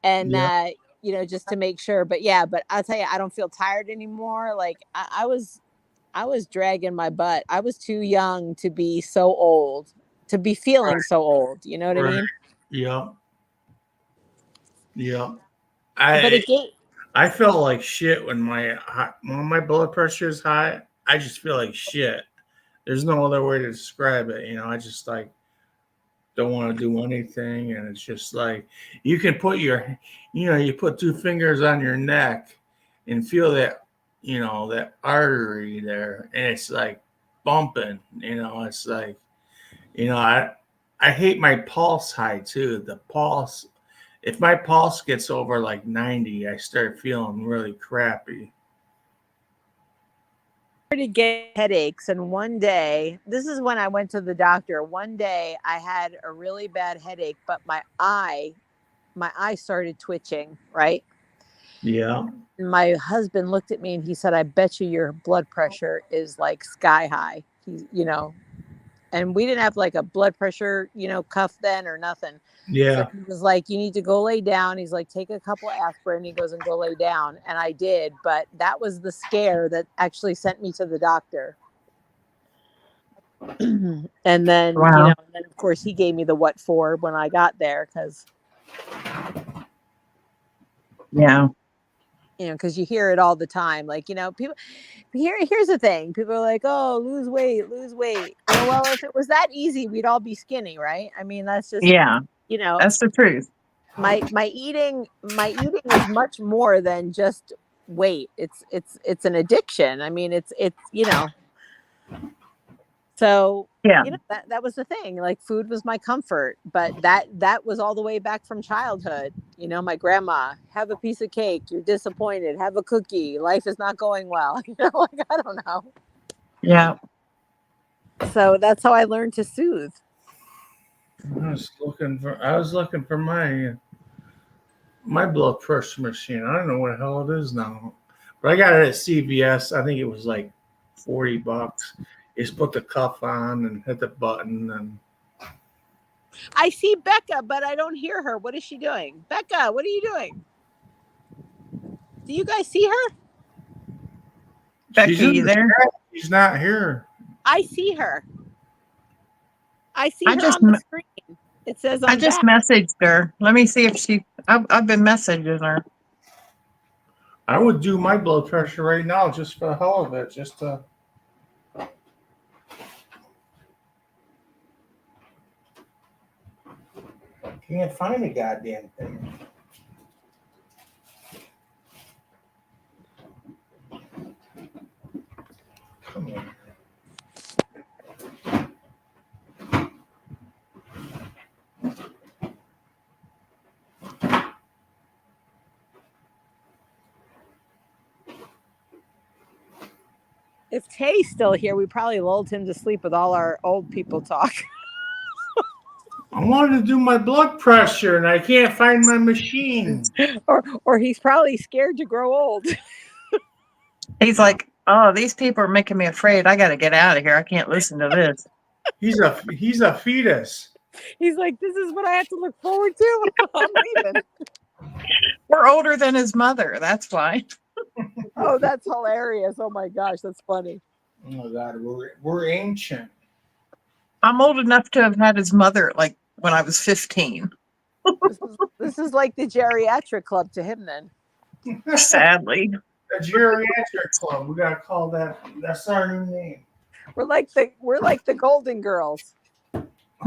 and yeah. you know, just to make sure. But yeah, but I'll tell you, I don't feel tired anymore. Like I was dragging my butt. I was too young to be so old, to be feeling so old. You know what I Right. mean? Yeah, yeah. But I again, I felt like shit when my blood pressure is high. I just feel like shit. There's no other way to describe it. I just like don't want to do anything, and it's just like you can put you put two fingers on your neck and feel that artery there, and it's like bumping. It's like I hate my pulse high too. The pulse, if my pulse gets over like 90, I start feeling really crappy. started getting headaches, and one day, this is when I went to the doctor. One day I had a really bad headache, but my eye started twitching, right? Yeah, My husband looked at me and he said, I bet you your blood pressure is like sky high. And we didn't have like a blood pressure, cuff then or nothing. So yeah. he was like, you need to go lay down. He's like, take a couple of aspirin. He goes, and go lay down. And I did. But that was the scare that actually sent me to the doctor. And then, Wow. and then of course he gave me the what for when I got there. Cause, Yeah. because you hear it all the time. Like, people here's the thing. People are like, oh, lose weight, lose weight. Well, if it was that easy, we'd all be skinny, right? I mean, that's just, Yeah. you know, That's the truth. my eating is much more than just weight. It's an addiction. I mean, it's so Yeah. that was the thing. Like food was my comfort, but that was all the way back from childhood. My grandma, have a piece of cake, you're disappointed, have a cookie, life is not going well. Like I don't know. Yeah. So that's how I learned to soothe. I was looking for my blood pressure machine. I don't know what the hell it is now, but I got it at CVS. I think it was like $40. You just put the cuff on and hit the button, and I see Becca, but I don't hear her. What is she doing? Becca, what are you doing? Do you guys see her? Becky, she's in you the there? chat. She's not here. I see her. I see I her just on the m- screen. It says I I'm just back. messaged her. Let me see if I've been messaging her. I would do my blood pressure right now just for the hell of it, just to. Can't find a goddamn thing. Come on. If Tay's still here, we probably lulled him to sleep with all our old people talk. I wanted to do my blood pressure and I can't find my machine. or he's probably scared to grow old. He's like, oh, these people are making me afraid. I got to get out of here. I can't listen to this. He's a fetus. He's like, this is what I have to look forward to. I'm leaving. We're older than his mother. That's why. Oh, that's hilarious. Oh my gosh, that's funny. Oh God, we're ancient. I'm old enough to have had his mother like when I was 15. This is like the geriatric club to him then. Sadly. The geriatric club. We gotta call that. That's our new name. We're like the Golden Girls.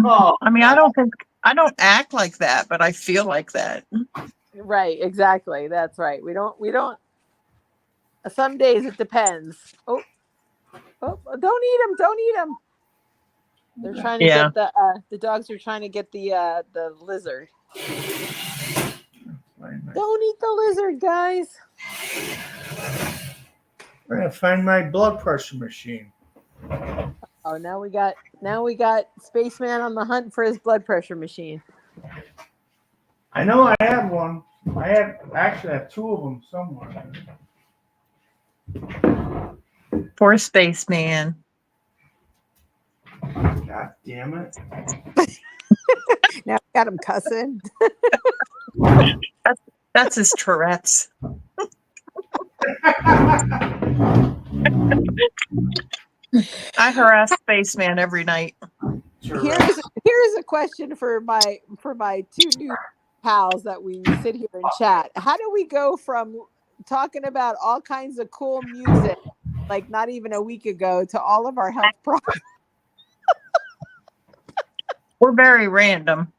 Oh, I mean, I don't act like that, but I feel like that. Right, exactly. That's right. We don't some days it depends. Oh, don't eat them. Don't eat them. They're trying to Yeah. get the dogs are trying to get the lizard. Don't eat the lizard, guys. I'm gonna find my blood pressure machine. Oh, now we got Spaceman on the hunt for his blood pressure machine. I know I had one. I have two of them somewhere. Poor spaceman. God damn it. Now we got him cussing. That's his Tourette's. I harass spaceman every night. Here's a question for my two new pals that we sit here and chat. How do we go from talking about all kinds of cool music, like not even a week ago, to all of our health problems? We're very random.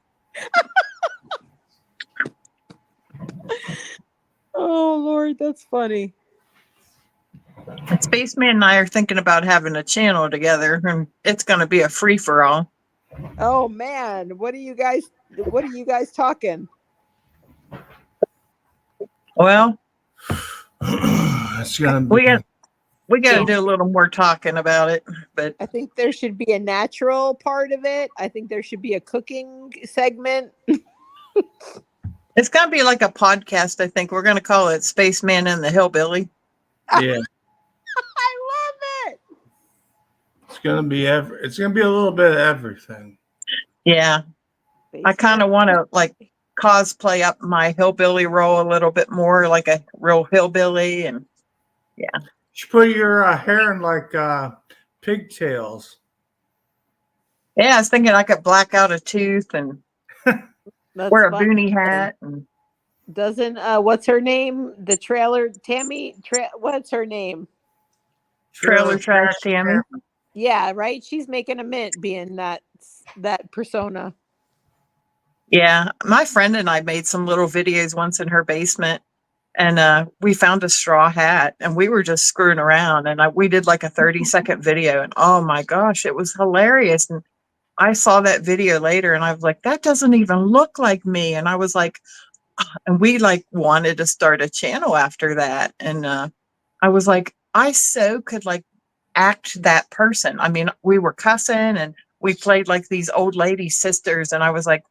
Oh Lord, that's funny. And Spaceman and I are thinking about having a channel together, and it's going to be a free for all. Oh man, what are you guys talking? Well, It's gonna we be. got to do a little more talking about it, but I think there should be a natural part of it. I think there should be a cooking segment. it's going to be like a podcast. I think we're going to call it Spaceman and the Hillbilly. Yeah, I love it. it's gonna be. It's gonna be a little bit of everything. Yeah, I kind of want to like cosplay up my hillbilly role a little bit more, like a real hillbilly, and You should put your hair in like pigtails. yeah, I was thinking I could black out a tooth and That's wear a funny. boonie hat. And Doesn't what's her name? The trailer Tammy. What's her name? Trailer Trash Tammy. Yeah, right. She's making a mint being that persona. Yeah, my friend and I made some little videos once in her basement, and we found a straw hat, and we were just screwing around, and we did like a 30-second video, and oh my gosh, it was hilarious. And I saw that video later, and I was like, that doesn't even look like me. And I was like, and we like wanted to start a channel after that, and I was like, I so could like act that person. I mean, we were cussing and we played like these old lady sisters, and I was like,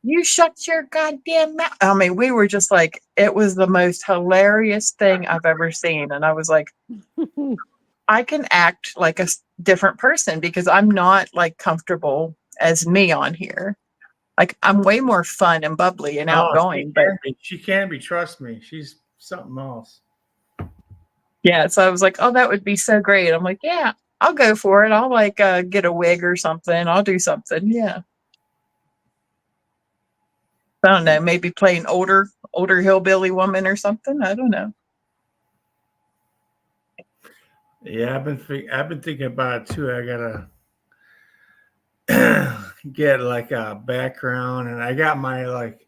you shut your goddamn mouth. I mean, we were just like, it was the most hilarious thing I've ever seen. And I was like, I can act like a different person because I'm not like comfortable as me on here. Like, I'm way more fun and bubbly and outgoing. But she can be. Trust me, she's something else. yeah, so I was like, oh, that would be so great. I'm like, yeah, I'll go for it. I'll like get a wig or something. I'll do something. Yeah. I don't know, maybe play an older hillbilly woman or something. I don't know. Yeah, I've been thinking about it too. I gotta get like a background, and I got my like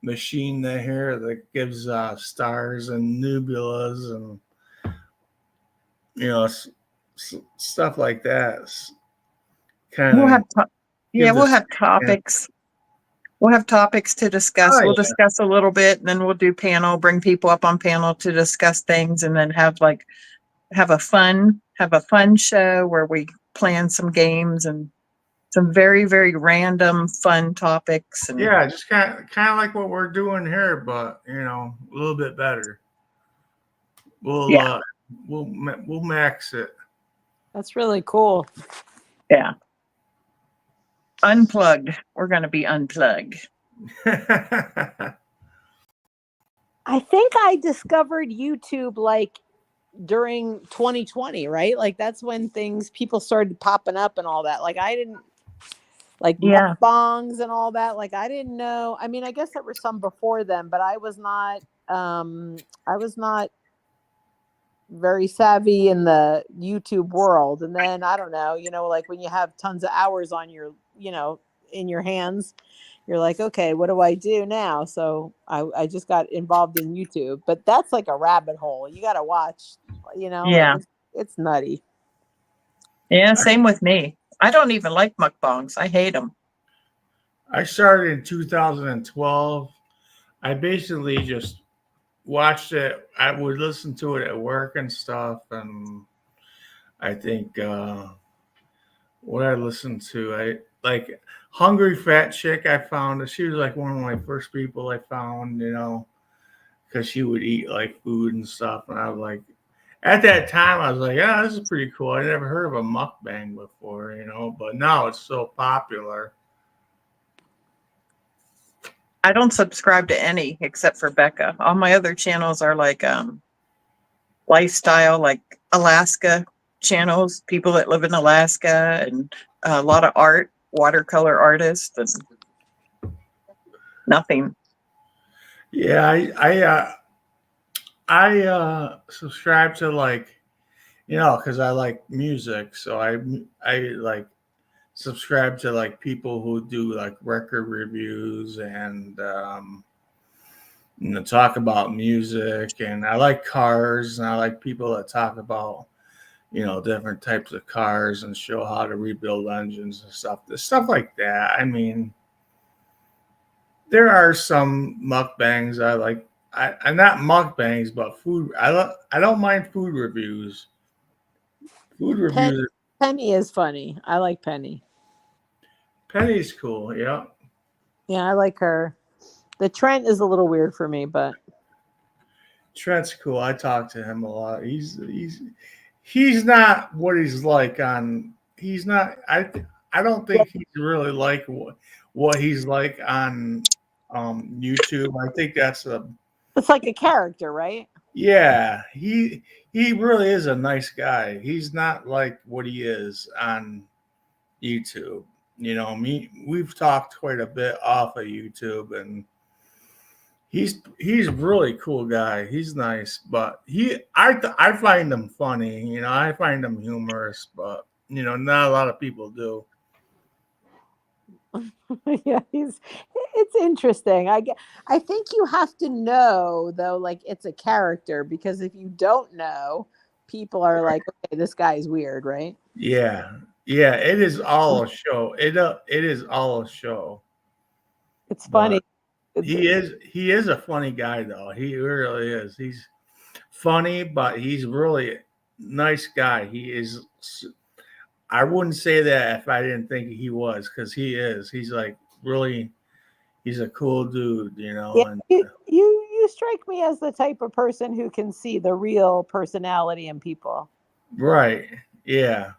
machine that here that gives stars and nebulas and stuff like that. Kind We'll of. have we'll have topics. We'll have topics to discuss. We'll discuss a little bit, and then we'll do panel, bring people up on panel to discuss things, and then have a fun show where we plan some games and some very, very random fun topics. And yeah, just kind of like what we're doing here, but a little bit better. We'll max it. That's really cool. Yeah. Unplugged. We're going to be unplugged. I think I discovered YouTube like during 2020, right? Like that's when people started popping up and all that. Like I didn't like mukbangs and all that. Like I didn't know. I mean, I guess there were some before them, but I was not very savvy in the YouTube world. And then I don't know, like when you have tons of hours on your, in your hands, you're like, okay, what do I do now? So I just got involved in YouTube, but that's like a rabbit hole. You got to watch, like Yeah. it's nutty. Yeah. Same with me. I don't even like mukbangs. I hate them. I started in 2012. I basically just watched it. I would listen to it at work and stuff. And I think what I listened to, I like Hungry Fat Chick. I found she was like one of my first people I found, because she would eat like food and stuff. And I was like, at that time, I was like, yeah, this is pretty cool. I never heard of a mukbang before, but now it's so popular. I don't subscribe to any except for Becca. All my other channels are like lifestyle, like Alaska channels, people that live in Alaska, and a lot of art, watercolor artists, and nothing. Yeah, I subscribe to like, because I like music, so I like subscribe to like people who do like record reviews and talk about music, and I like cars, and I like people that talk about different types of cars and show how to rebuild engines and stuff like that. I mean, there are some mukbangs I like. I'm not mukbangs, but food. I don't mind food reviews. Food Pen- reviews. Penny is funny. I like Penny. Penny's cool. Yeah. Yeah, I like her. The Trent is a little weird for me, but Trent's cool. I talk to him a lot. He's not what he's like on. He's not. I don't think he's really like what he's like on YouTube. I think that's a it's like a character, right? yeah. He really is a nice guy. He's not like what he is on YouTube. We've talked quite a bit off of YouTube, and he's really cool guy. He's nice, but I find him funny. I find him humorous, but not a lot of people do. Yeah, it's interesting. I think you have to know though, like it's a character, because if you don't know, people are like, okay, this guy's weird, right? Yeah, it is all a show. It is all a show. It's funny. He is a funny guy though. He really is. He's funny, but he's really nice guy. He is. I wouldn't say that if I didn't think he was, because he is. He's like really. He's a cool dude, Yeah, And you strike me as the type of person who can see the real personality in people. right, yeah.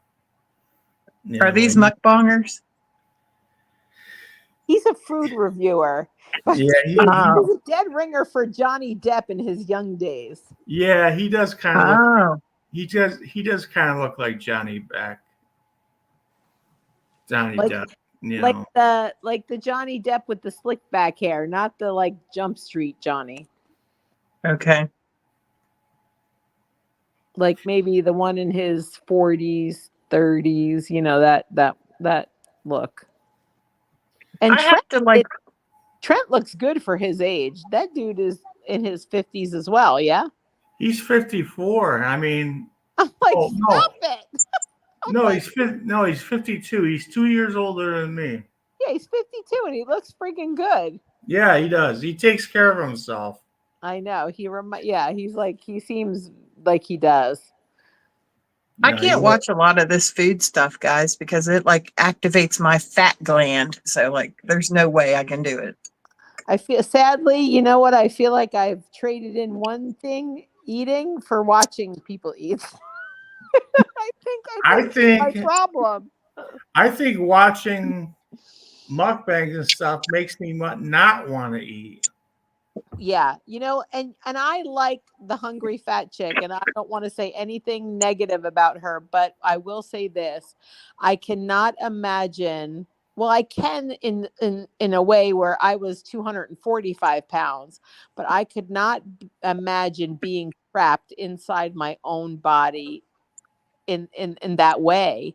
Are these mukbangers? He's a food reviewer. But Yeah, he was a dead ringer for Johnny Depp in his young days. yeah, he does kind of. Oh. He does kind of look like Johnny Beck. Johnny Depp, like the Johnny Depp with the slick back hair, not the like Jump Street Johnny. Okay. Like maybe the one in his 40s, 30s, that look. And I have to like. Trent looks good for his age. That dude is in his 50s as well, yeah? He's 54. I mean, I'm like, stop it. He's 52. He's 2 years older than me. Yeah, he's 52 and he looks freaking good. Yeah, he does. He takes care of himself. I know. He seems like he does. I can't watch a lot of this food stuff, guys, because it like activates my fat gland. So like there's no way I can do it. I feel sadly, you know what? I feel like I've traded in one thing, eating, for watching people eat. I think my problem. I think watching mukbangs and stuff makes me not want to eat. Yeah, and I like the Hungry Fat Chick, and I don't want to say anything negative about her, but I will say this: I cannot imagine. Well, I can in a way where I was 245 pounds, but I could not imagine being trapped inside my own body in that way,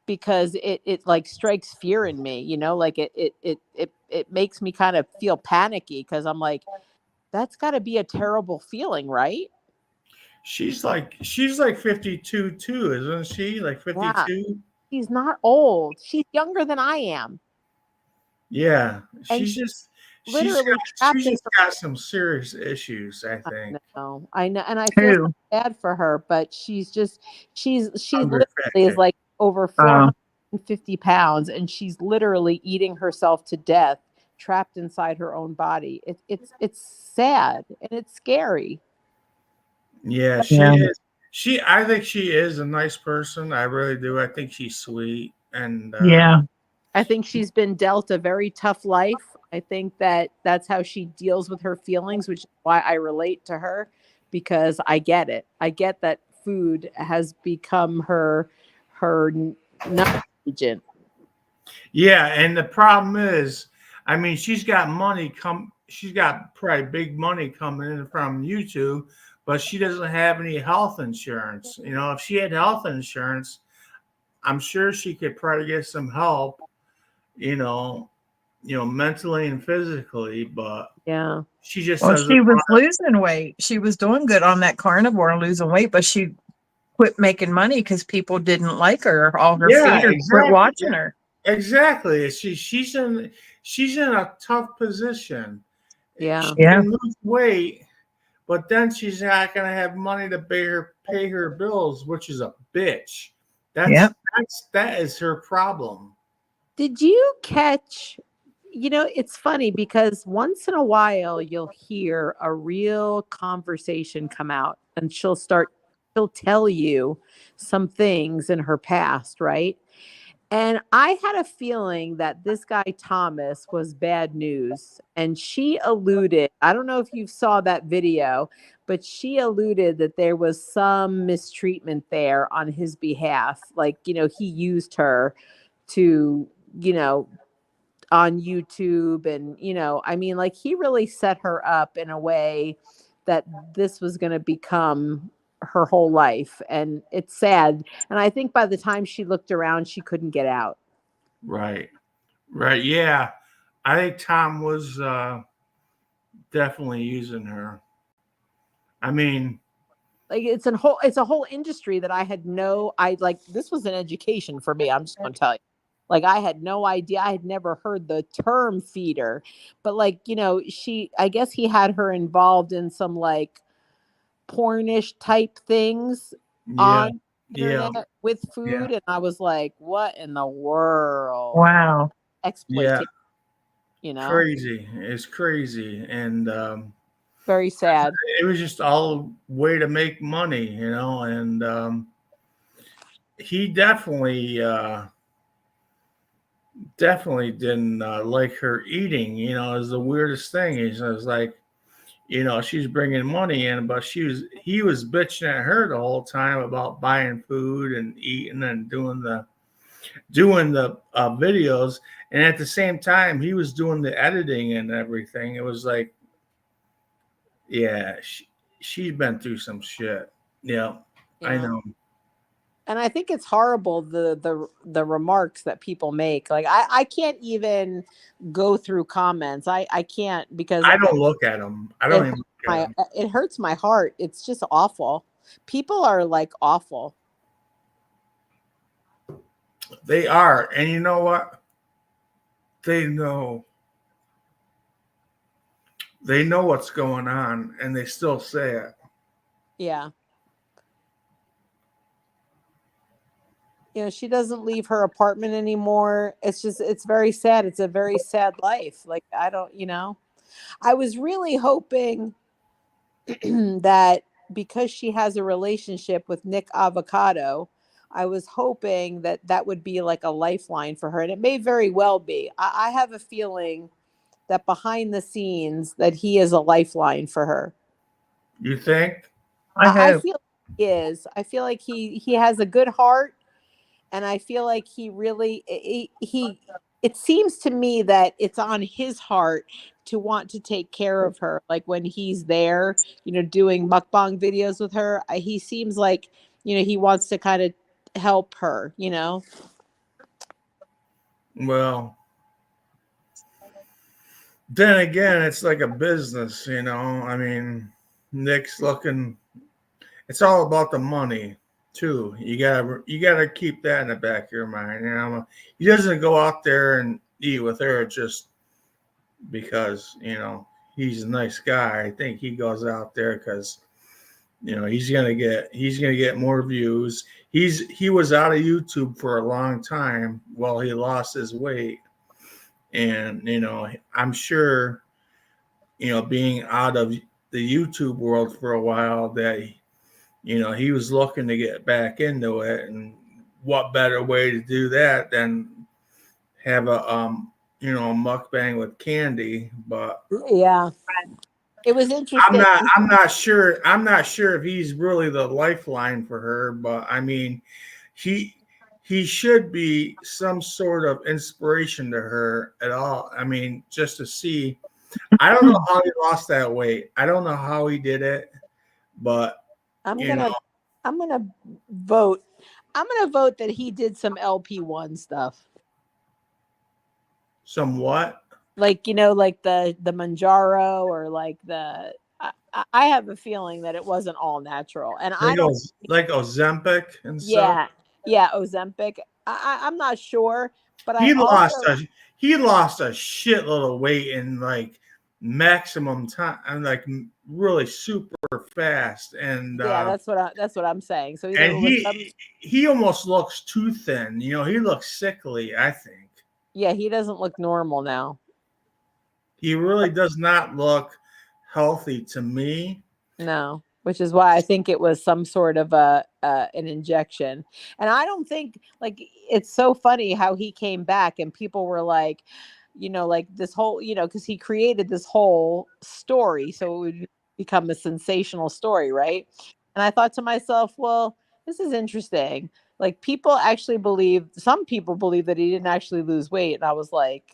because it like strikes fear in me, like it makes me kind of feel panicky, because I'm like, that's got to be a terrible feeling, right? She's like 52 too, isn't she? Like Yeah, 52? she's not old. She's younger than I am. Yeah. And She's just she's literally got trapped she's in just got some serious issues, I think. I know, and I feel so Who? bad for her, but she Hungry literally fat is kid. like over Oh, 450 pounds, and she's literally eating herself to death, trapped inside her own body. It's sad and it's scary. Yeah, she yeah. is. I think she is a nice person. I really do. I think she's sweet and Yeah. I think she's been dealt a very tough life. I think that that's how she deals with her feelings, which is why I relate to her, because I get it. I get that food has become her number agent. yeah, and the problem is, I mean, she's got probably big money coming in from YouTube, but she doesn't have any health insurance. If she had health insurance, I'm sure she could probably get some help, you know, mentally and physically, but Yeah. she just Well, doesn't she was want losing weight. She was doing good on that carnivore and losing weight, but she quit making money because people didn't like her. All her Yeah, feeders quit exactly. watching her. Exactly. She's in a tough position. Yeah. She Yeah. can lose weight, but then she's not gonna have money to pay her bills, which is a bitch. Yeah. That is her problem. Did you catch, it's funny because once in a while you'll hear a real conversation come out, and she'll tell you some things in her past, right? And I had a feeling that this guy Thomas was bad news. And she alluded, I don't know if you saw that video, but she alluded that there was some mistreatment there on his behalf. Like, he used her to, you know, on YouTube, and I mean, like, he really set her up in a way that this was going to become her whole life, and it's sad. And I think by the time she looked around, she couldn't get out. Right. Right. Yeah. I think Tom was definitely using her. I mean, Like, it's a whole industry that I like, this was an education for me. I'm just going to tell you. Like, I had no idea. I had never heard the term feeder, but like, I guess he had her involved in some like pornish type things yeah. on the Yeah. internet with Yeah. food, and I was like, what in the world? Wow. Yeah. Exploitation, Crazy. It's crazy. And very sad. it was just all a way to make money, and he definitely didn't like her eating. It was the weirdest thing. He was like, she's bringing money in, but he was bitching at her the whole time about buying food and eating and doing the videos, and at the same time he was doing the editing and everything. It was like, yeah, she's been through some shit. Yeah, I Yeah. know. And I think it's horrible, the remarks that people make. Like, I can't even go through comments. I can't, because I don't look at them. I it don't even hurts look at them. it hurts my heart. It's just awful. People are like awful. They are, and you know what? They know. They know what's going on, and they still say it. Yeah. She doesn't leave her apartment anymore. It's very sad. It's a very sad life. Like, I don't, I was really hoping that because she has a relationship with Nick Avocado, I was hoping that that would be like a lifeline for her. And it may very well be. I have a feeling that behind the scenes that he is a lifeline for her. You think? I I hope. feel he is. I feel like he has a good heart, and I feel like he really he it seems to me that it's on his heart to want to take care of her. Like when he's there, doing mukbang videos with her, he seems like, he wants to kind of help her, Well, then again, it's like a business, I mean, Nick's looking. It's all about the money too. You gotta keep that in the back of your mind. He doesn't go out there and eat with her just because he's a nice guy. I think he goes out there because he's gonna get more views. He was out of YouTube for a long time while he lost his weight, and I'm sure being out of the YouTube world for a while that he was looking to get back into it, and what better way to do that than have a mukbang with Candy? But yeah, it was I'm interesting. not I'm not sure I'm not sure if he's really the lifeline for her, but I mean he should be some sort of inspiration to her at all. I mean, just to see. I don't know how he lost that weight. I don't know how he did it, but I'm you gonna know, I'm gonna vote. I'm gonna vote that he did some LP1 stuff. somewhat. Like, like the Manjaro, or like I have a feeling that it wasn't all natural. And I don't Like Ozempic and stuff. yeah, Ozempic. I'm not sure, but I He also lost a he lost a shitload of weight in like maximum time and like really super fast yeah, that's what I'm saying. So either and it was some he almost looks too thin. He looks sickly, I think. yeah, he doesn't look normal now. He really does not look healthy to me. No, which is why I think it was some sort of an injection. And I don't think, like, it's so funny how he came back and people were like, like this whole, because he created this whole story so it would become a sensational story, right? And I thought to myself, well, this is interesting. Like, some people believe that he didn't actually lose weight, and I was like,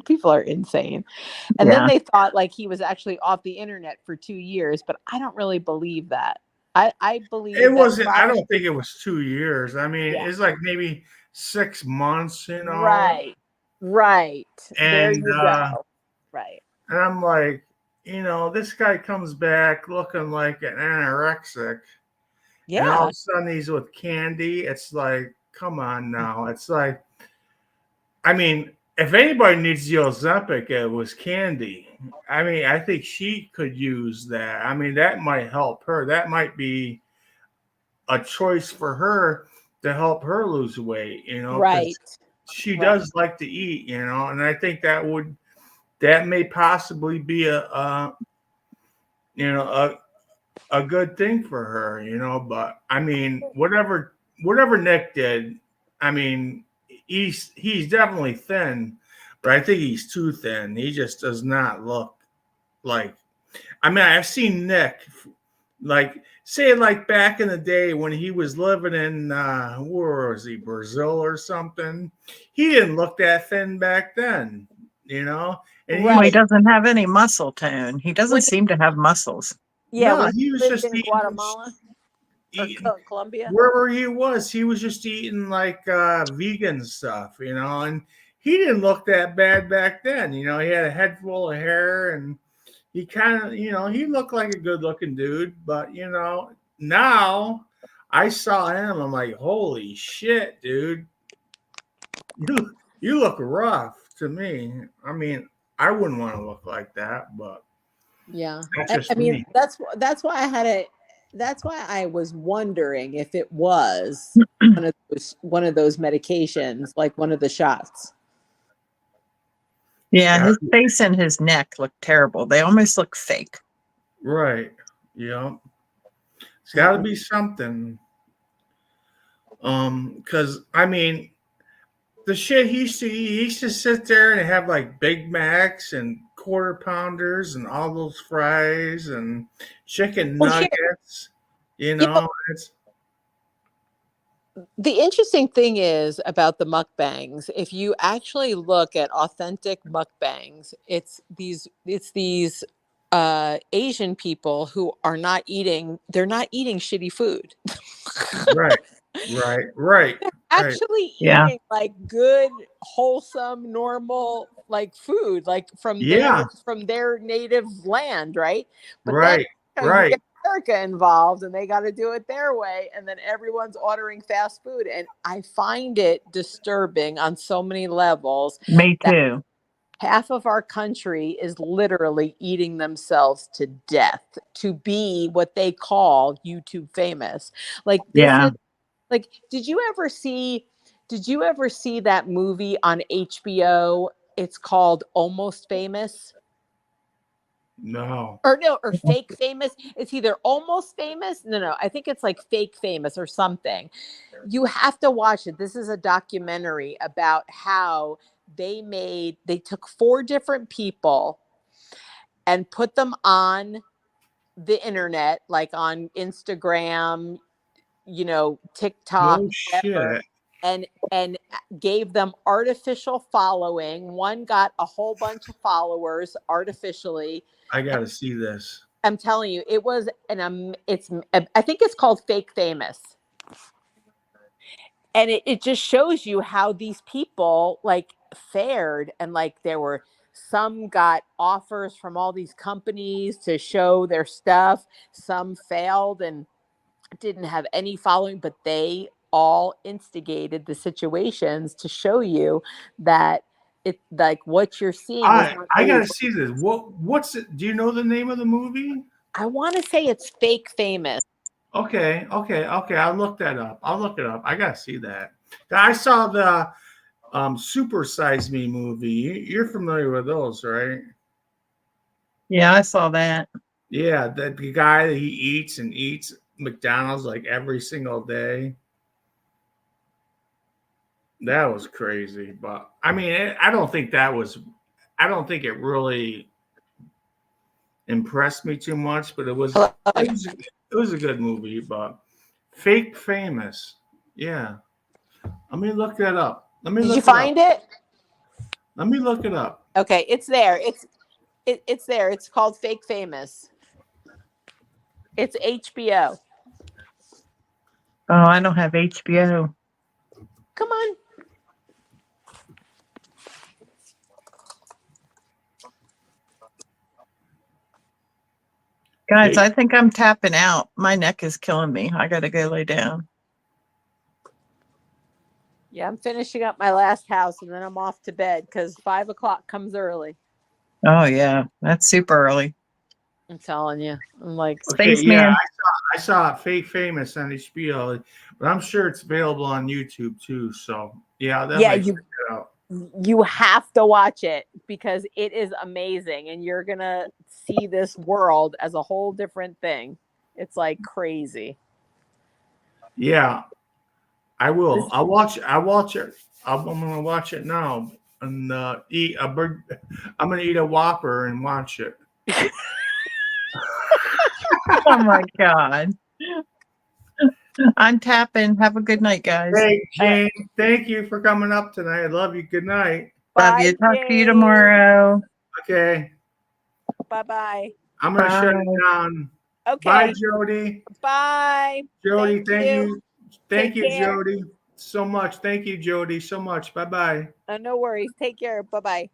people are insane. And then Yeah. they thought like he was actually off the internet for 2 years, but I don't really believe that. I It believe that wasn't. I don't think it was 2 years. I mean, yeah. it's like maybe 6 months. Right. Right. There And you go. Right. and I'm like, this guy comes back looking like an anorexic, and all Yeah. of a sudden he's with Candy. It's like, come on now. It's like, I mean, if anybody needs the Ozempic, it was Candy. I mean, I think she could use that. I mean, that might help her. That might be a choice for her to help her lose weight, Right. because she Right. does like to eat, and I think that may possibly be a good thing for her, but I mean, whatever Nick did, I mean, he's definitely thin, but I think he's too thin. He just does not look like. I mean, I've seen Nick, like, say, like back in the day when he was living in where was he, Brazil or something. He didn't look that thin back then, and Well, he Right. doesn't have any muscle tone. He doesn't When seem to have muscles. yeah, no, when he he was lived just in Guatemala or eating Colombia. wherever he was just eating like vegan stuff, and he didn't look that bad back then. He had a head full of hair, and he kind of, he looked like a good looking dude, but now I saw him, I'm like, holy shit, dude. You look rough to me. I mean, I wouldn't want to look like that, but Yeah. that's I just mean, me. that's why that's why I was wondering if it was one of those medications, like one of the shots. Yeah, Yeah, his face and his neck look terrible. They almost look fake. right. Yeah. It's got to be something. Because I mean, the shit he used to sit there and have like Big Macs and quarter pounders and all those fries and chicken Well, here, nuggets. yeah, It's The interesting thing is about the mukbangs, if you actually look at authentic mukbangs, it's these Asian people who are not eating, they're not eating shitty food. Right, right, right, right. Actually Yeah. eating like good, wholesome, normal like food, like Yeah, from their native land, right? But then right, you right. get America involved and they got to do it their way, and then everyone's ordering fast food, and I find it disturbing on so many levels Me that too. half of our country is literally eating themselves to death to be what they call YouTube famous. Like this Yeah. is like, did you ever see that movie on HBO? It's called Almost Famous. No. Or no, or Fake Famous. It's either Almost Famous. No, I think it's like Fake Famous or something. You have to watch it. This is a documentary about how they took 4 different people and put them on the internet, like on Instagram, TikTok, No whatever, shit. and gave them artificial following. One got a whole bunch of followers artificially. I gotta see this. I'm telling you, it was I think it's called Fake Famous. And it just shows you how these people like fared, and like there were some got offers from all these companies to show their stuff, some failed and didn't have any following, but they all instigated the situations to show you that it like what you're seeing is not I gotta always. see this. What's it? Do you know the name of the movie? I want to say it's Fake Famous. Okay, okay, okay. I'll look that up. I'll look it up. I gotta see that. I saw the Super Size Me movie. You're familiar with those, right? Yeah, I saw that. Yeah, the guy that he eats and eats McDonald's like every single day. That was crazy, but I mean, I don't think that was. I don't think it really impressed me too much, but it was a good movie. But Fake Famous, yeah. Let me look that up. Let me Did you look it up. find it? Let me look it up. Okay, it's there. It's there. It's called Fake Famous. It's HBO. Oh, I don't have HBO. Come on. Guys, Fake. I think I'm tapping out. My neck is killing me. I gotta go lay down. Yeah, I'm finishing up my last house and then I'm off to bed because 5 o'clock comes early. Oh yeah, that's super early. I'm telling you. I'm like, Okay, yeah, Spaceman. I saw Fake Famous on HBO, but I'm sure it's available on YouTube too. So yeah, that yeah, might check it out. you have to watch it because it is amazing and you're gonna see this world as a whole different thing. It's like crazy. Yeah, I will. I'll watch. I watch it. I'm gonna watch it now and eat a bird. I'm gonna eat a Whopper and watch it. Oh my god. I'm tapping. Have a good night, guys. Hey Jane, thank you for coming up tonight. I love you. Good night. Love you. Talk to you tomorrow. Okay, Bye. I'm gonna shut it Bye. down. Okay. Bye, Jody. Bye. Jody, thank you. Thank Take you, care. Jody, so much. Thank you, Jody, so much. Bye bye. No worries. Take care. Bye.